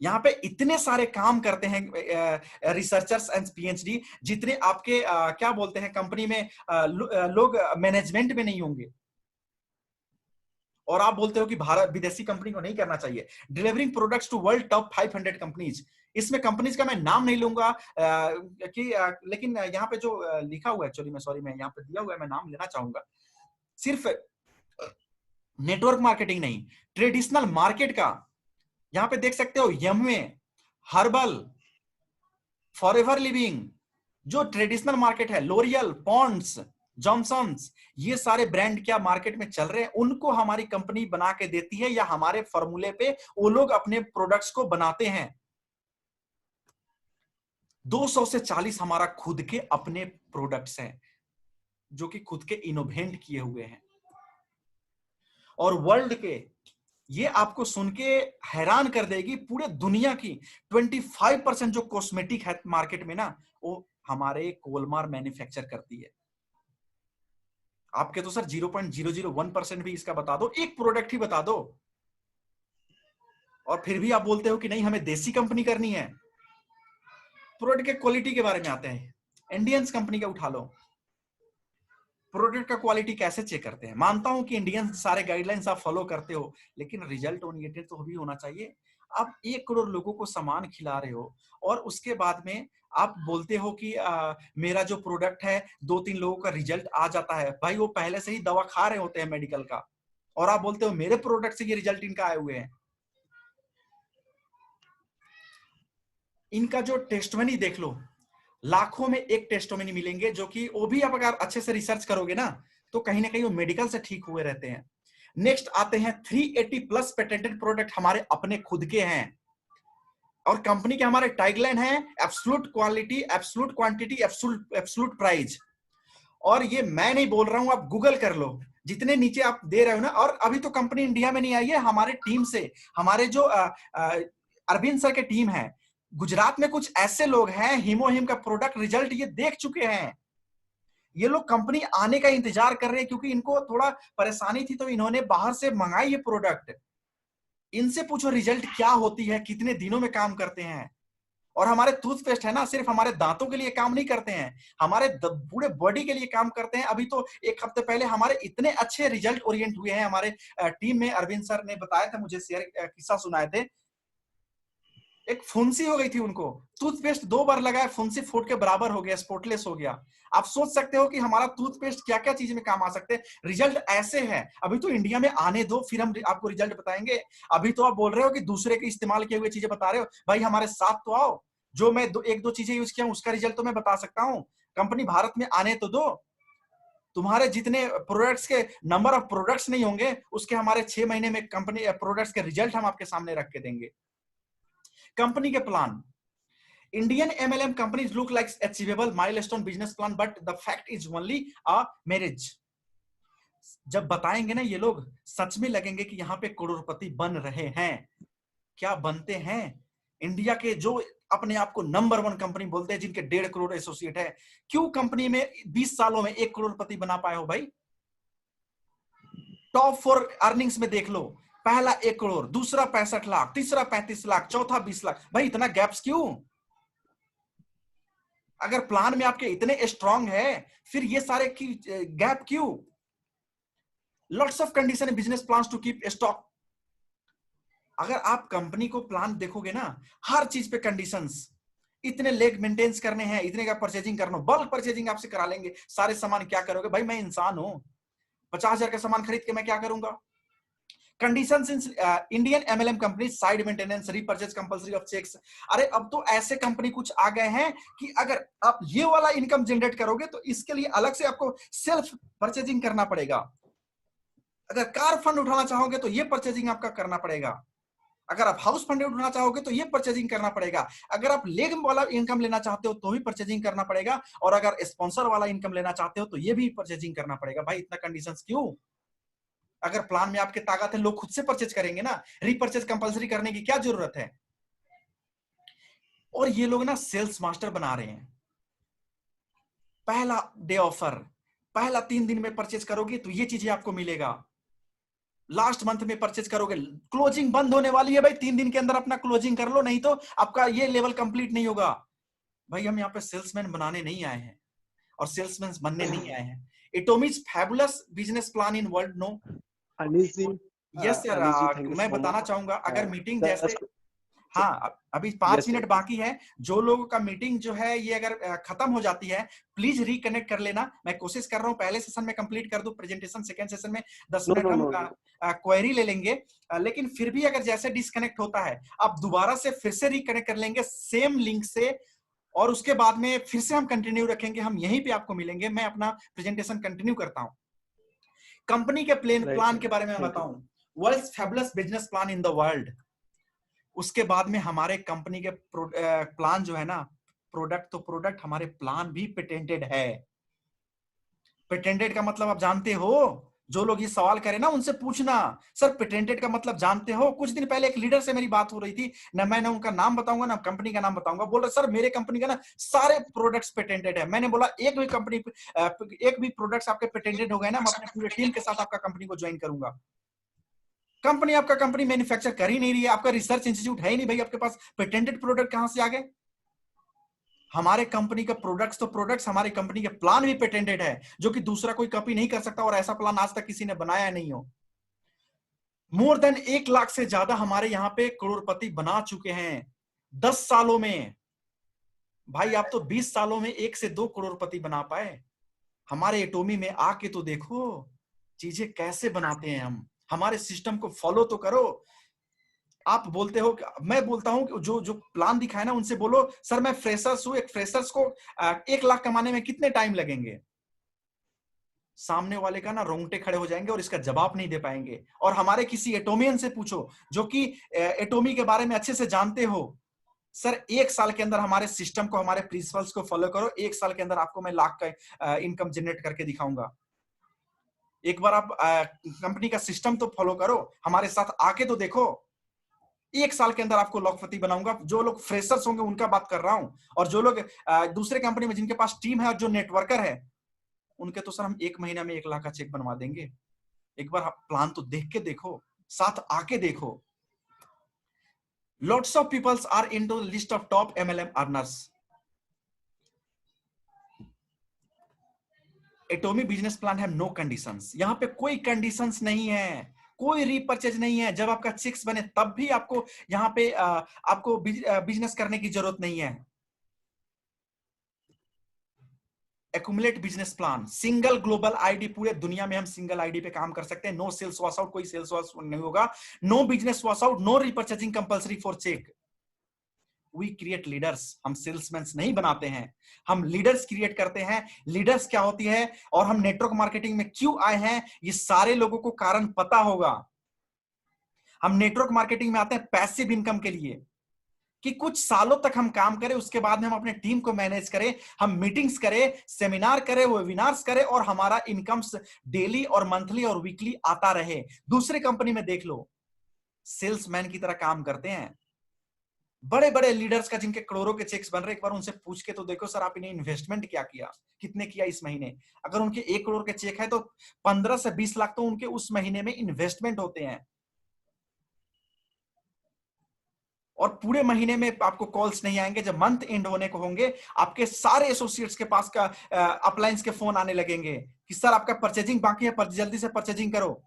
यहाँ पे इतने सारे काम करते हैं रिसर्चर्स एंड पीएचडी, जितने आपके क्या बोलते हैं कंपनी में लोग मैनेजमेंट में नहीं होंगे। और आप बोलते हो कि भारत विदेशी कंपनी को नहीं करना चाहिए। Delivering products to world top 500 companies, इसमें कंपनीज का मैं नाम नहीं लूंगा लेकिन यहाँ पे जो लिखा हुआ है, एक्चुअली मैं सॉरी, मैं यहाँ पे दिया हुआ है, मैं नाम लेना चाहूंगा। सिर्फ नेटवर्क मार्केटिंग नहीं, ट्रेडिशनल मार्केट का यहां पे देख सकते हो, यमवे, हर्बल, फॉरएवर लिविंग, जो ट्रेडिशनल मार्केट है, लोरियल, पॉन्ड्स, जॉनसन्स, ये सारे ब्रांड क्या मार्केट में चल रहे हैं, उनको हमारी कंपनी बना के देती है, या हमारे फॉर्मूले पे वो लोग अपने प्रोडक्ट्स को बनाते हैं। 200 से 40 हमारा खुद के अपने प्रोडक्ट्स हैं, जो कि खुद के इनोवेट किए हुए हैं। और वर्ल्ड के, ये आपको सुन के हैरान कर देगी, पूरे दुनिया की 25% जो कॉस्मेटिक है मार्केट में ना, वो हमारे कोलमार मैन्युफैक्चर करती है। आपके तो सर 0.001% भी इसका बता दो, एक प्रोडक्ट ही बता दो, और फिर भी आप बोलते हो कि नहीं हमें देसी कंपनी करनी है। प्रोडक्ट के क्वालिटी के बारे में आते हैं, इंडियंस कंपनी का उठा लो, प्रोडक्ट का क्वालिटी कैसे चेक करते हैं? मानता हूं कि इंडियन सारे गाइडलाइंस आप फॉलो करते हो, लेकिन रिजल्ट ओरिएंटेड तो भी होना चाहिए। आप 1 करोड़ लोगों को सामान खिला रहे हो, और उसके बाद में आप बोलते हो कि मेरा जो प्रोडक्ट है 2-3 लोगों का रिजल्ट आ जाता है। भाई वो पहले से ही दवा खा रहे होते हैं मेडिकल का, और आप बोलते हो मेरे प्रोडक्ट से ये रिजल्ट इनका आए हुए हैं। इनका जो टेस्टमनी देख लो, लाखों में एक टेस्टमनी मिलेंगे, जो कि वो भी आप अगर अच्छे से रिसर्च करोगे ना, तो कहीं ना कहीं वो मेडिकल से ठीक हुए रहते हैं। नेक्स्ट आते हैं 380 प्लस पेटेंटेड प्रोडक्ट हमारे अपने खुद के हैं, और कंपनी के हमारे टैगलाइन है absolute quality, absolute quantity, absolute price. और ये मैं नहीं बोल रहा हूं, आप गूगल कर लो, जितने नीचे आप दे रहे हो ना। और अभी तो कंपनी इंडिया में नहीं आई है, हमारे टीम से, हमारे जो अरविंद सर के टीम है गुजरात में, कुछ ऐसे लोग हैं हिमोहिम का प्रोडक्ट रिजल्ट ये देख चुके हैं। ये लोग कंपनी आने का इंतजार कर रहे हैं, क्योंकि इनको थोड़ा परेशानी थी, तो इन्होंने बाहर से मंगाई ये प्रोडक्ट। इनसे पूछो रिजल्ट क्या होती है, कितने दिनों में काम करते हैं। और हमारे टूथपेस्ट है ना, सिर्फ हमारे दांतों के लिए काम नहीं करते हैं, हमारे पूरे बॉडी के लिए काम करते हैं। अभी तो 1 हफ्ते पहले हमारे इतने अच्छे रिजल्ट ओरिएंट हुए हैं हमारे टीम में, अरविंद सर ने बताया था मुझे, शेयर किस्सा सुनाए थे। एक फुंसी हो गई थी उनको, टूथपेस्ट 2 बार लगाया, फुंसी फूट के बराबर हो गया, स्पॉटलेस हो गया। आप सोच सकते हो कि हमारा टूथपेस्ट क्या क्या चीज में काम आ सकते हैं। रिजल्ट ऐसे है, अभी तो इंडिया में आने दो, फिर हम आपको रिजल्ट बताएंगे। अभी तो आप बोल रहे हो कि दूसरे के इस्तेमाल किए हुए चीजें बता रहे हो, भाई हमारे साथ तो आओ। जो मैं 1-2 चीजें यूज किया उसका रिजल्ट तो मैं बता सकता हूँ। कंपनी भारत में आने तो दो। तुम्हारे जितने प्रोडक्ट्स के नंबर ऑफ प्रोडक्ट्स नहीं होंगे, उसके हमारे 6 महीने में कंपनी प्रोडक्ट्स के रिजल्ट हम आपके सामने रख के देंगे। कंपनी के plan, Indian MLM companies look like achievable milestone business plan, but the fact is only a marriage. जब बताएंगे ना ये लोग, सच में लगेंगे कि यहाँ पे करोड़पति बन रहे हैं। क्या बनते हैं? इंडिया के जो अपने आप को नंबर 1 कंपनी बोलते हैं, जिनके 1.5 करोड़ एसोसिएट है, क्यों कंपनी में 20 सालों में 1 करोड़पति बना पाए हो भाई? टॉप 4 अर्निंग्स में देख लो, पहला 1 करोड़, दूसरा 65 लाख, तीसरा 35 लाख, चौथा 20 लाख। भाई इतना गैप्स क्यों? अगर प्लान में आपके इतने स्ट्रांग है, फिर ये सारे की गैप क्यों? Lots of condition in business plans to keep stock. अगर आप कंपनी को प्लान देखोगे ना, हर चीज पे कंडीशंस, इतने लेग मेंटेनेंस करने हैं, इतने का परचेजिंग करना, बल्क परचेजिंग आपसे करा लेंगे, सारे सामान क्या करोगे भाई? मैं इंसान हूं, 50,000 का सामान खरीद के मैं क्या करूंगा? Conditions in Indian MLM company, side maintenance, repurchase compulsory of checks. अरे अब तो ऐसे कंपनी कुछ आ गए हैं कि अगर आप ये वाला इनकम जनरेट करोगे तो इसके लिए अलग से आपको सेल्फ परचेजिंग करना पड़ेगा। अगर कार फंड उठाना चाहोगे तो ये परचेजिंग आपका करना पड़ेगा। अगर आप हाउस फंड उठाना चाहोगे तो ये परचेजिंग करना पड़ेगा। अगर आप लेग वाला इनकम लेना चाहते हो तो भी परचेजिंग करना पड़ेगा, और अगर स्पॉन्सर वाला इनकम लेना चाहते हो तो ये भी परचेजिंग करना पड़ेगा। भाई इतना कंडीशंस क्यों? अगर प्लान में आपके ताकत है, लोग खुद से परचेज करेंगे ना, रीपर्चेज कंपलसरी करने की क्या जरूरत है? और ये लोग ना सेल्स मास्टर बना रहे हैं। पहला डे ऑफर, पहला 3 दिन में परचेज करोगे तो ये चीजें आपको मिलेगा। लास्ट मंथ में परचेज करोगे, क्लोजिंग बंद होने वाली है भाई, 3 दिन के अंदर अपना क्लोजिंग कर लो, नहीं तो आपका ये लेवल कंप्लीट नहीं होगा। भाई हम यहाँ पे सेल्समैन बनाने नहीं आए हैं और सेल्समैन बनने नहीं आए हैं। Atomy's fabulous business plan in world no. Anish ji, yes sir, Anish ji, thank you मैं सो बताना मच। चाहूंगा, अगर मीटिंग जैसे, जस्ट हाँ अभी 5 यस मिनट बाकी है, जो लोगों का मीटिंग जो है ये अगर खत्म हो जाती है, प्लीज रिकनेक्ट कर लेना। मैं कोशिश कर रहा हूँ पहले सेशन में कंप्लीट कर दूं प्रेजेंटेशन, सेकंड सेशन में 10 नो मिनट नो हम नो। क्वेरी ले लेंगे। लेकिन फिर भी अगर जैसे डिस्कनेक्ट होता है, आप दोबारा से फिर से रिकनेक्ट कर लेंगे सेम लिंक से, और उसके बाद में फिर से हम कंटिन्यू रखेंगे, हम यहीं पे आपको मिलेंगे। मैं अपना प्रेजेंटेशन कंटिन्यू करता हूँ। कंपनी के प्लान के बारे में थैंक यू। बताऊं, world's fabulous business plan in the world. उसके बाद में हमारे कंपनी के प्लान जो है ना, प्रोडक्ट तो प्रोडक्ट, हमारे प्लान भी पेटेंटेड है। पेटेंटेड का मतलब आप जानते हो? जो लोग ये सवाल करें ना उनसे पूछना, सर पेटेंटेड का मतलब जानते हो? कुछ दिन पहले एक लीडर से मेरी बात हो रही थी ना, मैंने उनका नाम बताऊंगा ना कंपनी का नाम बताऊंगा, बोल रहे सर मेरे कंपनी का ना सारे प्रोडक्ट्स पेटेंटेड है। मैंने बोला एक भी कंपनी, एक भी प्रोडक्ट्स आपके पेटेंटेड हो गए ना, मैं अपने पूरे टीम के साथ आपका कंपनी को ज्वाइन करूंगा। कंपनी, आपका कंपनी मैन्युफैक्चर कर ही नहीं रही है, आपका रिसर्च इंस्टीट्यूट है ही नहीं भाई, आपके पास पेटेंटेड प्रोडक्ट कहां से आ गए? हमारे कंपनी के प्रोडक्ट्स तो प्रोडक्ट्स, हमारी कंपनी के प्लान भी पेटेंटेड है, जो कि दूसरा कोई कॉपी नहीं कर सकता, और ऐसा प्लान आज तक किसी ने बनाया नहीं हो। मोर देन 1 लाख से ज्यादा हमारे यहाँ पे करोड़पति बना चुके हैं 10 सालों में। भाई आप तो 20 सालों में 1 से 2 करोड़पति बना पाए। हमारे एटोमी में आके तो देखो चीजें कैसे बनाते हैं हम, हमारे सिस्टम को फॉलो तो करो। आप बोलते हो, मैं बोलता हूं कि जो जो प्लान दिखाए ना उनसे बोलो सर मैं फ्रेशर्स हूं, एक फ्रेशर्स को 1 लाख कमाने में कितने टाइम लगेंगे? सामने वाले का ना रोंगटे खड़े हो जाएंगे और इसका जवाब नहीं दे पाएंगे। और हमारे किसी एटोमियन से पूछो जो कि एटोमी के बारे में अच्छे से जानते हो, सर 1 साल के अंदर हमारे सिस्टम को, हमारे प्रिंसिपल्स को फॉलो करो, 1 साल के अंदर आपको मैं लाख का इनकम जनरेट करके दिखाऊंगा। एक बार आप कंपनी का सिस्टम तो फॉलो करो, हमारे साथ आके तो देखो, 1 साल के अंदर आपको लखपति बनाऊंगा। जो लोग फ्रेशर्स होंगे उनका बात कर रहा हूं, और जो लोग दूसरे कंपनी में जिनके पास टीम है और जो नेटवर्कर है, उनके तो सर हम 1 महीना में 1 लाख का चेक बनवा देंगे। एक बार आप प्लान तो देख के देखो, साथ आके देखो। Lots of peoples are into list of top MLM earners. Atomy business plan है नो कंडीशंस, यहां पे कोई कंडीशंस नहीं है, कोई रीपर्चेज नहीं है। जब आपका चेक्स बने तब भी आपको यहां पे आपको बिजनेस करने की जरूरत नहीं है। Accumulate business plan, single global ID, पूरे दुनिया में हम सिंगल आईडी पे काम कर सकते हैं। नो सेल्स वॉश आउट, कोई सेल्स वॉश नहीं होगा। No business wash out, no repurchasing compulsory for check. We create leaders, हम सेल्समैन नहीं बनाते हैं, हम लीडर्स क्रिएट करते हैं। लीडर्स क्या होती है और हम नेटवर्क मार्केटिंग में क्यों आए हैं, ये सारे लोगों को कारण पता होगा। हम नेटवर्क मार्केटिंग में आते हैं पैसिव इनकम के लिए, कि कुछ सालों तक हम काम करें, उसके बाद में हम अपने टीम को मैनेज करें, हम मीटिंग्स करें, सेमिनार करें, वेबिनार्स करें, और हमारा इनकम डेली और मंथली और वीकली आता रहे। दूसरे कंपनी में देख लो, सेल्समैन की तरह काम करते हैं। बड़े बड़े लीडर्स का जिनके करोड़ों के चेक्स बन रहे, एक बार उनसे पूछ के तो देखो सर आपने इन्वेस्टमेंट क्या किया, कितने किया इस महीने। अगर उनके 1 करोड़ के चेक है तो 15 से 20 लाख तो उनके उस महीने में इन्वेस्टमेंट होते हैं। और पूरे महीने में आपको कॉल्स नहीं आएंगे। जब मंथ एंड होने को होंगे, आपके सारे एसोसिएट्स के पास का अपलायंस के फोन आने लगेंगे कि सर आपका परचेजिंग बाकी है, जल्दी से परचेजिंग करो।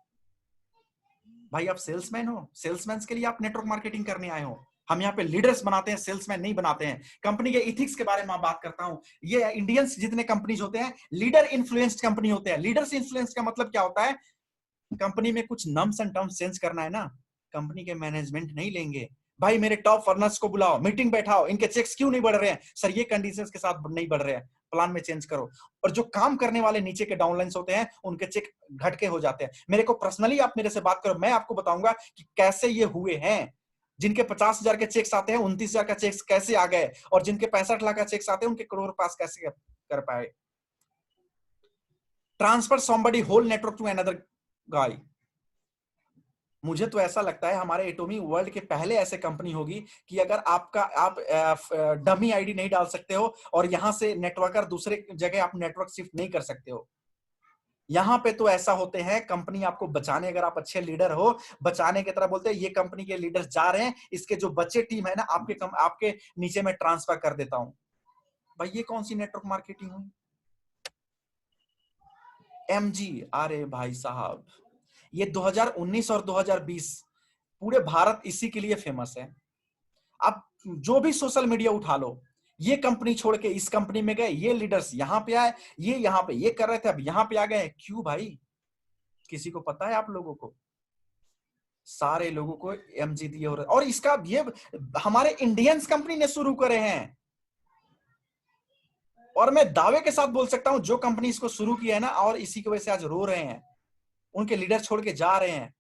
भाई आप सेल्समैन हो, सेल्समैन के लिए आप नेटवर्क मार्केटिंग करने आए हो। हम यहाँ पे लीडर्स बनाते हैं, सेल्समैन नहीं बनाते हैं। कंपनी के इथिक्स के बारे में बात करता हूं। ये इंडियंस जितने कंपनीज होते हैं, लीडर इन्फ्लुएंस्ड कंपनी होते हैं। लीडर्स इन्फ्लुएंस का मतलब क्या होता है? कंपनी में कुछ नम्स एंड टर्म्स चेंज करना है ना, कंपनी के मैनेजमेंट नहीं लेंगे। भाई मेरे टॉप फर्नर्स को बुलाओ, मीटिंग बैठाओ, इनके चेक्स क्यों नहीं बढ़ रहे हैं? सर ये कंडीशंस के साथ नहीं बढ़ रहे हैं, प्लान में चेंज करो। और जो काम करने वाले नीचे के डाउनलाइंस होते हैं, उनके चेक घटके हो जाते हैं। मेरे को पर्सनली आप मेरे से बात करो, मैं आपको बताऊंगा कि कैसे ये हुए हैं। जिनके 50,000 के चेक्स आते हैं, 29,000 का चेक्स कैसे आ गए, और जिनके 65 लाख का चेक्स आते हैं, उनके करोड़ पास कैसे कर पाए। Transfer somebody whole network to another guy. मुझे तो ऐसा लगता है हमारे एटोमी वर्ल्ड के पहले ऐसे कंपनी होगी कि अगर आप डमी आईडी नहीं डाल सकते हो और यहां से नेटवर्कर दूसरे जगह आप नेटवर्क शिफ्ट नहीं कर सकते हो। यहां पे तो ऐसा होते हैं, कंपनी आपको बचाने, अगर आप अच्छे लीडर हो, बचाने की तरह बोलते हैं ये कंपनी के लीडर जा रहे हैं, इसके जो बच्चे टीम है ना, आपके नीचे में ट्रांसफर कर देता हूं। भाई ये कौन सी नेटवर्क मार्केटिंग हुई? एमजी, अरे भाई साहब, ये 2019 और 2020 पूरे भारत इसी के लिए फेमस है। आप जो भी सोशल मीडिया उठा लो, ये कंपनी छोड़ के इस कंपनी में गए, ये लीडर्स यहां पे आए, ये यहां पे ये कर रहे थे, अब यहां पे आ गए। क्यों भाई? किसी को पता है? आप लोगों को, सारे लोगों को एमजी दिए हो रहे, और इसका ये हमारे इंडियंस कंपनी ने शुरू करे हैं। और मैं दावे के साथ बोल सकता हूं, जो कंपनी इसको शुरू किया है ना, और इसी की वजह से आज रो रहे हैं, उनके लीडर छोड़ के जा रहे हैं।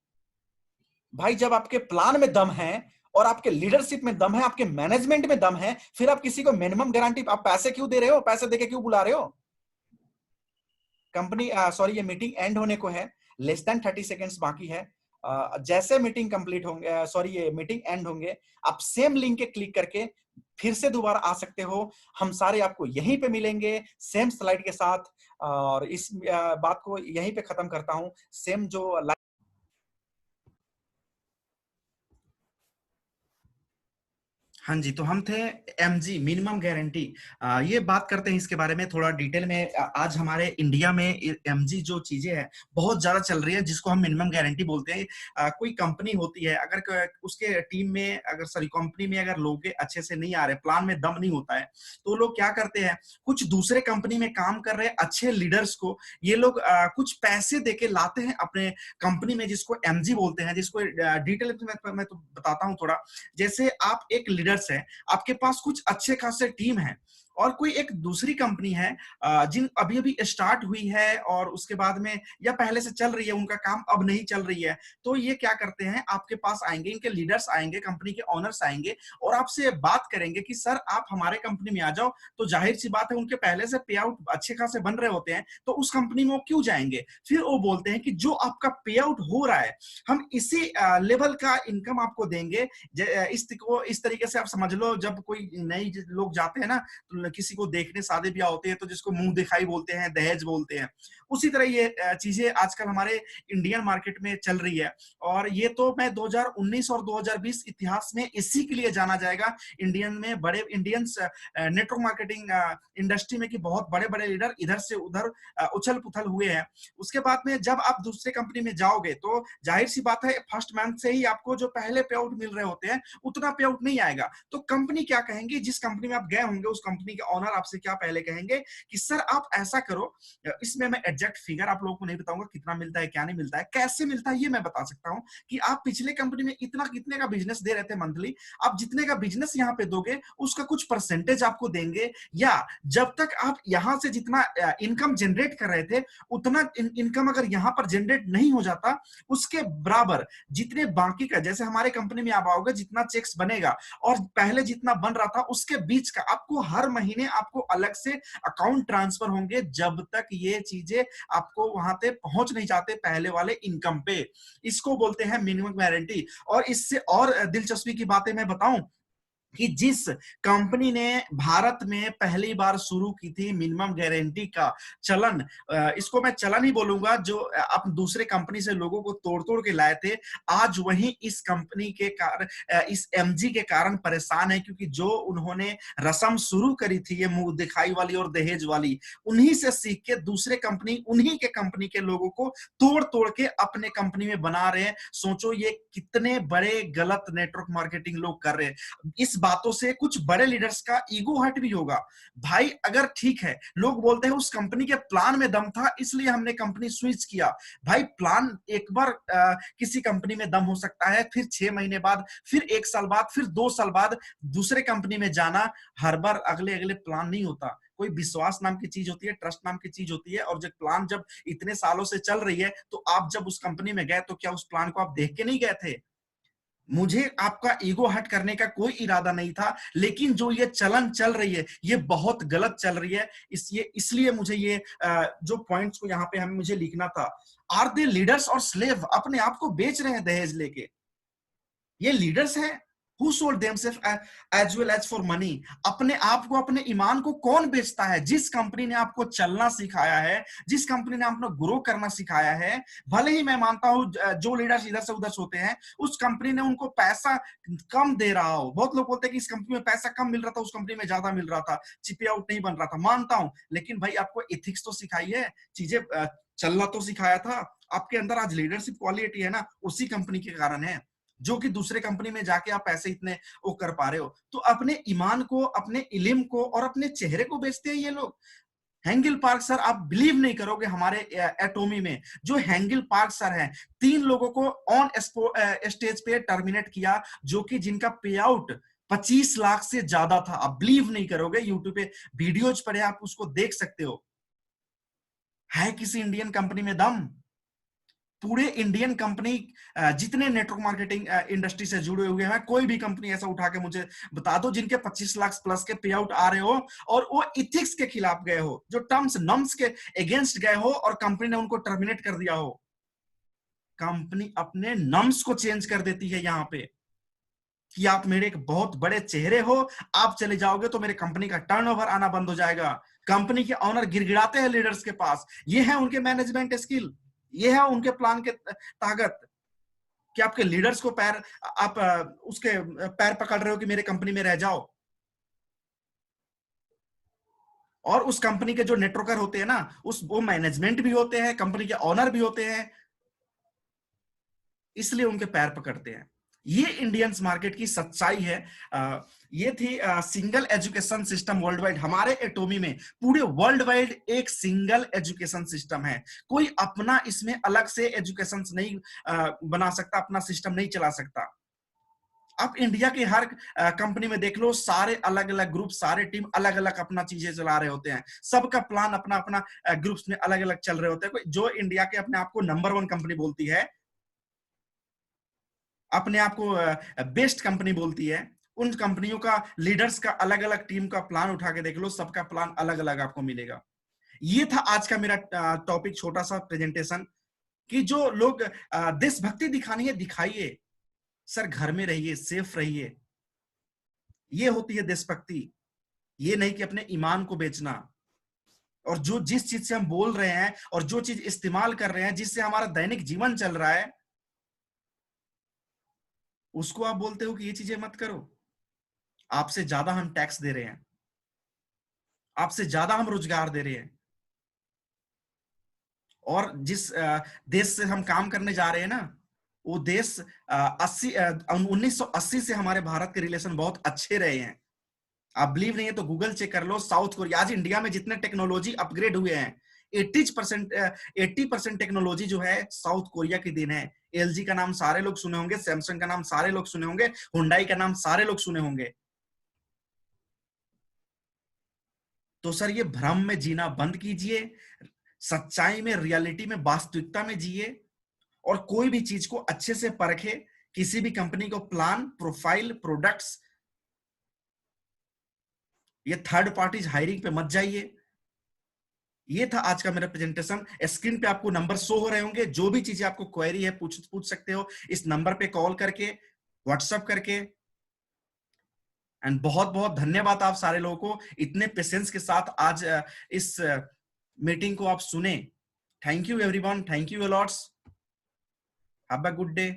भाई जब आपके प्लान में दम है और आपके लीडरशिप में दम है, आपके मैनेजमेंट में दम है, फिर आप किसी को मिनिमम गारंटी, आप पैसे क्यों दे रहे हो? पैसे देके क्यों बुला रहे हो? कंपनी सॉरी, ये मीटिंग एंड होने को है, लेस देन 30 सेकेंड्स बाकी है। जैसे मीटिंग कंप्लीट होंगे, सॉरी ये मीटिंग एंड होंगे, आप सेम लिंक के क्लिक करके फिर से दोबारा आ सकते हो। हम सारे आपको यहीं पे मिलेंगे सेम स्लाइड के साथ। और इस बात को यहीं पे खत्म करता हूं। सेम जो हाँ जी, तो हम थे एमजी, मिनिमम गारंटी। ये बात करते हैं इसके बारे में थोड़ा डिटेल में। आज हमारे इंडिया में एमजी जो चीजें हैं बहुत ज्यादा चल रही है, जिसको हम मिनिमम गारंटी बोलते हैं। कोई कंपनी होती है, अगर उसके टीम में, अगर सॉरी कंपनी में अगर लोग अच्छे से नहीं आ रहे, प्लान में दम नहीं होता है, तो लोग क्या करते हैं, कुछ दूसरे कंपनी में काम कर रहे अच्छे लीडर्स को ये लोग कुछ पैसे देके लाते हैं अपने कंपनी में, जिसको एमजी बोलते हैं। जिसको डिटेल मैं तो बताता हूँ थोड़ा। जैसे आप एक लीडर है, आपके पास कुछ अच्छे खासे टीम है, और कोई एक दूसरी कंपनी है जिन अभी अभी स्टार्ट हुई है, और उसके बाद में या पहले से चल रही है, उनका काम अब नहीं चल रही है, तो ये क्या करते हैं, आपके पास आएंगे, इनके लीडर्स आएंगे, कंपनी के ओनर्स आएंगे, और आपसे बात करेंगे कि सर आप हमारे कंपनी में आ जाओ। तो जाहिर सी बात है, उनके पहले से पे आउट अच्छे खासे बन रहे होते हैं, तो उस कंपनी में वो क्यों जाएंगे? फिर वो बोलते हैं कि जो आपका पे आउट हो रहा है, हम इसी लेवल का इनकम आपको देंगे। इस तरीके से आप समझ लो, जब कोई नई लोग जाते हैं ना, तो किसी को देखने शादी ब्याह होते हैं, तो जिसको मुंह दिखाई बोलते हैं, दहेज बोलते हैं, उसी तरह ये चीजें आजकल हमारे इंडियन मार्केट में चल रही है। और ये तो मैं 2019 और 2020 इतिहास में इसी के लिए जाना जाएगा, इंडियन में बड़े इंडियंस नेटवर्क मार्केटिंग इंडस्ट्री में, कि बहुत बड़े बड़े लीडर इधर से उधर उछल पुथल हुए हैं। उसके बाद में जब आप दूसरे कंपनी में जाओगे, तो जाहिर सी बात है, फर्स्ट मंथ से ही आपको जो पहले पे आउट मिल रहे होते हैं, उतना पे आउट नहीं आएगा। तो कंपनी क्या कहेंगे, जिस कंपनी में आप गए होंगे, उस कंपनी के ओनर आपसे क्या पहले कहेंगे कि सर आप ऐसा करो, इसमें मैं एग्जैक्ट फिगर आप लोगों को नहीं बताऊंगा, कितना मिलता है क्या नहीं मिलता है, कैसे मिलता है ये मैं बता सकता हूं, कि आप पिछले कंपनी में इतना कितने का बिजनेस दे रहे थे मंथली, आप जितने का बिजनेस यहां पे दोगे, उसका कुछ परसेंटेज आपको देंगे, या जब तक आप यहां से जितना इनकम जनरेट कर रहे थे, उतना इनकम अगर यहां पर जनरेट नहीं हो जाता, उसके बराबर जितने बाकी का, जैसे हमारे कंपनी में आप आओगे, जितना चेक्स बनेगा और पहले जितना बन रहा था, उसके बीच का आपको हर महीने आपको अलग से अकाउंट ट्रांसफर होंगे, जब तक ये चीजें आपको वहां पे पहुंच नहीं जाते पहले वाले इनकम पे। इसको बोलते हैं मिनिमम गारंटी। और इससे और दिलचस्पी की बातें मैं बताऊं, कि जिस कंपनी ने भारत में पहली बार शुरू की थी मिनिमम गारंटी का चलन, इसको मैं चलन ही बोलूंगा, जो अब दूसरे कंपनी से लोगों को तोड़ तोड़ के लाए थे, आज वही इस कंपनी के कारण, इस एमजी के कारण परेशान है, क्योंकि जो उन्होंने रस्म शुरू करी थी ये मुंह दिखाई वाली और दहेज वाली, उन्हीं से सीख के दूसरे कंपनी, उन्हीं के कंपनी के लोगों को तोड़ तोड़ के अपने कंपनी में बना रहे हैं। सोचो ये कितने बड़े गलत नेटवर्क मार्केटिंग लोग कर रहे हैं। इस बातों से कुछ बड़े लीडर्स का ईगो हर्ट भी होगा। भाई अगर ठीक है, लोग बोलते हैं उस कंपनी के प्लान में दम था इसलिए हमने कंपनी स्विच किया। भाई प्लान एक बार किसी कंपनी में दम हो सकता है, फिर 6 महीने बाद, फिर 1 साल बाद, फिर 2 साल बाद दूसरे कंपनी में जाना, हर बार अगले अगले प्लान नहीं होता। कोई विश्वास नाम की चीज होती है, ट्रस्ट नाम की चीज होती है, और जब प्लान जब इतने सालों से चल रही है तो आप जब उस कंपनी में गए तो क्या उस प्लान को आप देख के नहीं गए थे? मुझे आपका ईगो हट करने का कोई इरादा नहीं था, लेकिन जो ये चलन चल रही है ये बहुत गलत चल रही है। इसलिए मुझे ये जो पॉइंट्स को यहाँ पे हमें मुझे लिखना था। आर दे लीडर्स और स्लेव? अपने आप को बेच रहे हैं दहेज लेके। ये लीडर्स हैं who sold themselves as well as for money? अपने आप को, अपने ईमान को कौन बेचता है? जिस कंपनी ने आपको चलना सिखाया है, जिस कंपनी ने आपको ग्रो करना सिखाया है, भले ही मैं मानता हूं जो लीडर्स इधर से उधर होते हैं, उस कंपनी ने उनको पैसा कम दे रहा हो। बहुत लोग बोलते हैं कि इस कंपनी में पैसा कम मिल रहा था, उस कंपनी में ज्यादा मिल रहा था, चिपे आउट नहीं बन रहा था, मानता हूं, लेकिन भाई आपको एथिक्स तो सिखाई है, चीजें चलना तो सिखाया था। आपके अंदर आज लीडरशिप क्वालिटी है ना, उसी कंपनी के कारण है, जो कि दूसरे कंपनी में जाके आप पैसे इतने वो कर पा रहे हो। तो अपने ईमान को, अपने इल्म को और अपने चेहरे को बेचते हैं ये लोग। हैंगिल पार्क सर, आप बिलीव नहीं करोगे, हमारे एटोमी में जो हैंगिल पार्क सर हैं, 3 लोगों को ऑन स्टेज पे टर्मिनेट किया, जो कि जिनका पे आउट 25 लाख से ज्यादा था। आप बिलीव नहीं करोगे, यूट्यूब पे वीडियोज पड़े, आप उसको देख सकते हो। है किसी इंडियन कंपनी में दम? पूरे इंडियन कंपनी जितने नेटवर्क मार्केटिंग इंडस्ट्री से जुड़े हुए हैं, कोई भी कंपनी ऐसा उठा के मुझे बता दो जिनके 25 लाख प्लस के पे आउट आ रहे हो और वो इथिक्स के खिलाफ गए हो, जो टर्म्स नॉर्म्स के अगेंस्ट गए हो और कंपनी ने उनको टर्मिनेट कर दिया हो। कंपनी अपने नॉर्म्स को चेंज कर देती है यहाँ पे कि आप मेरे एक बहुत बड़े चेहरे हो, आप चले जाओगे तो मेरे कंपनी का टर्नओवर आना बंद हो जाएगा। कंपनी के ऑनर गिड़गिड़ाते हैं लीडर्स के पास, ये है उनके मैनेजमेंट स्किल, ये है उनके प्लान के ताकत कि आपके लीडर्स को आप उसके पैर पकड़ रहे हो कि मेरे कंपनी में रह जाओ। और उस कंपनी के जो नेटवर्कर होते हैं ना, वो मैनेजमेंट भी होते हैं, कंपनी के ऑनर भी होते हैं, इसलिए उनके पैर पकड़ते हैं। ये इंडियंस मार्केट की सच्चाई है। ये थी single education system world wide. हमारे एटोमी में पूरे वर्ल्ड वाइड एक सिंगल एजुकेशन सिस्टम है। कोई अपना इसमें अलग से एजुकेशन नहीं बना सकता, अपना सिस्टम नहीं चला सकता। आप इंडिया के हर कंपनी में देख लो, सारे अलग अलग ग्रुप, सारे टीम अलग अलग अपना चीजें चला रहे होते हैं, सबका प्लान अपना अपना ग्रुप्स में अलग अलग चल रहे होते हैं। जो इंडिया के अपने आप को नंबर 1 कंपनी बोलती है, अपने आप को बेस्ट कंपनी बोलती है, उन कंपनियों का लीडर्स का अलग अलग टीम का प्लान उठा के देख लो, सबका प्लान अलग अलग आपको मिलेगा। ये था आज का मेरा टॉपिक, छोटा सा प्रेजेंटेशन, कि जो लोग देशभक्ति दिखानी है दिखाइए सर, घर में रहिए, सेफ रहिए, ये होती है देशभक्ति। ये नहीं कि अपने ईमान को बेचना। और जो जिस चीज से हम बोल रहे हैं और जो चीज इस्तेमाल कर रहे हैं, जिससे हमारा दैनिक जीवन चल रहा है, उसको आप बोलते हो कि ये चीजें मत करो। आपसे ज्यादा हम टैक्स दे रहे हैं, आपसे ज्यादा हम रोजगार दे रहे हैं, और जिस देश से हम काम करने जा रहे हैं ना, वो देश 1980 से हमारे भारत के रिलेशन बहुत अच्छे रहे हैं। आप बिलीव नहीं है तो गूगल चेक कर लो, साउथ कोरिया, आज इंडिया में जितने टेक्नोलॉजी अपग्रेड हुए हैं, 80% टेक्नोलॉजी जो है साउथ कोरिया की देन है। एलजी का नाम सारे लोग सुने होंगे, सैमसंग का नाम सारे लोग सुने होंगे, हुंडई का नाम सारे लोग सुने होंगे। तो सर ये भ्रम में जीना बंद कीजिए, सच्चाई में, रियलिटी में, वास्तविकता में जिए, और कोई भी चीज को अच्छे से परखे। किसी भी कंपनी को प्लान, प्रोफाइल, प्रोडक्ट्स, ये थर्ड पार्टीज हायरिंग पे मत जाइए। ये था आज का मेरा प्रेजेंटेशन। स्क्रीन पे आपको नंबर शो हो रहे होंगे, जो भी चीजें आपको क्वेरी है पूछ सकते हो इस नंबर पे कॉल करके, व्हाट्सएप करके। एंड बहुत बहुत धन्यवाद आप सारे लोगों को इतने पेशेंस के साथ आज इस मीटिंग को आप सुने। Thank you everyone, thank you a lots, have a good day.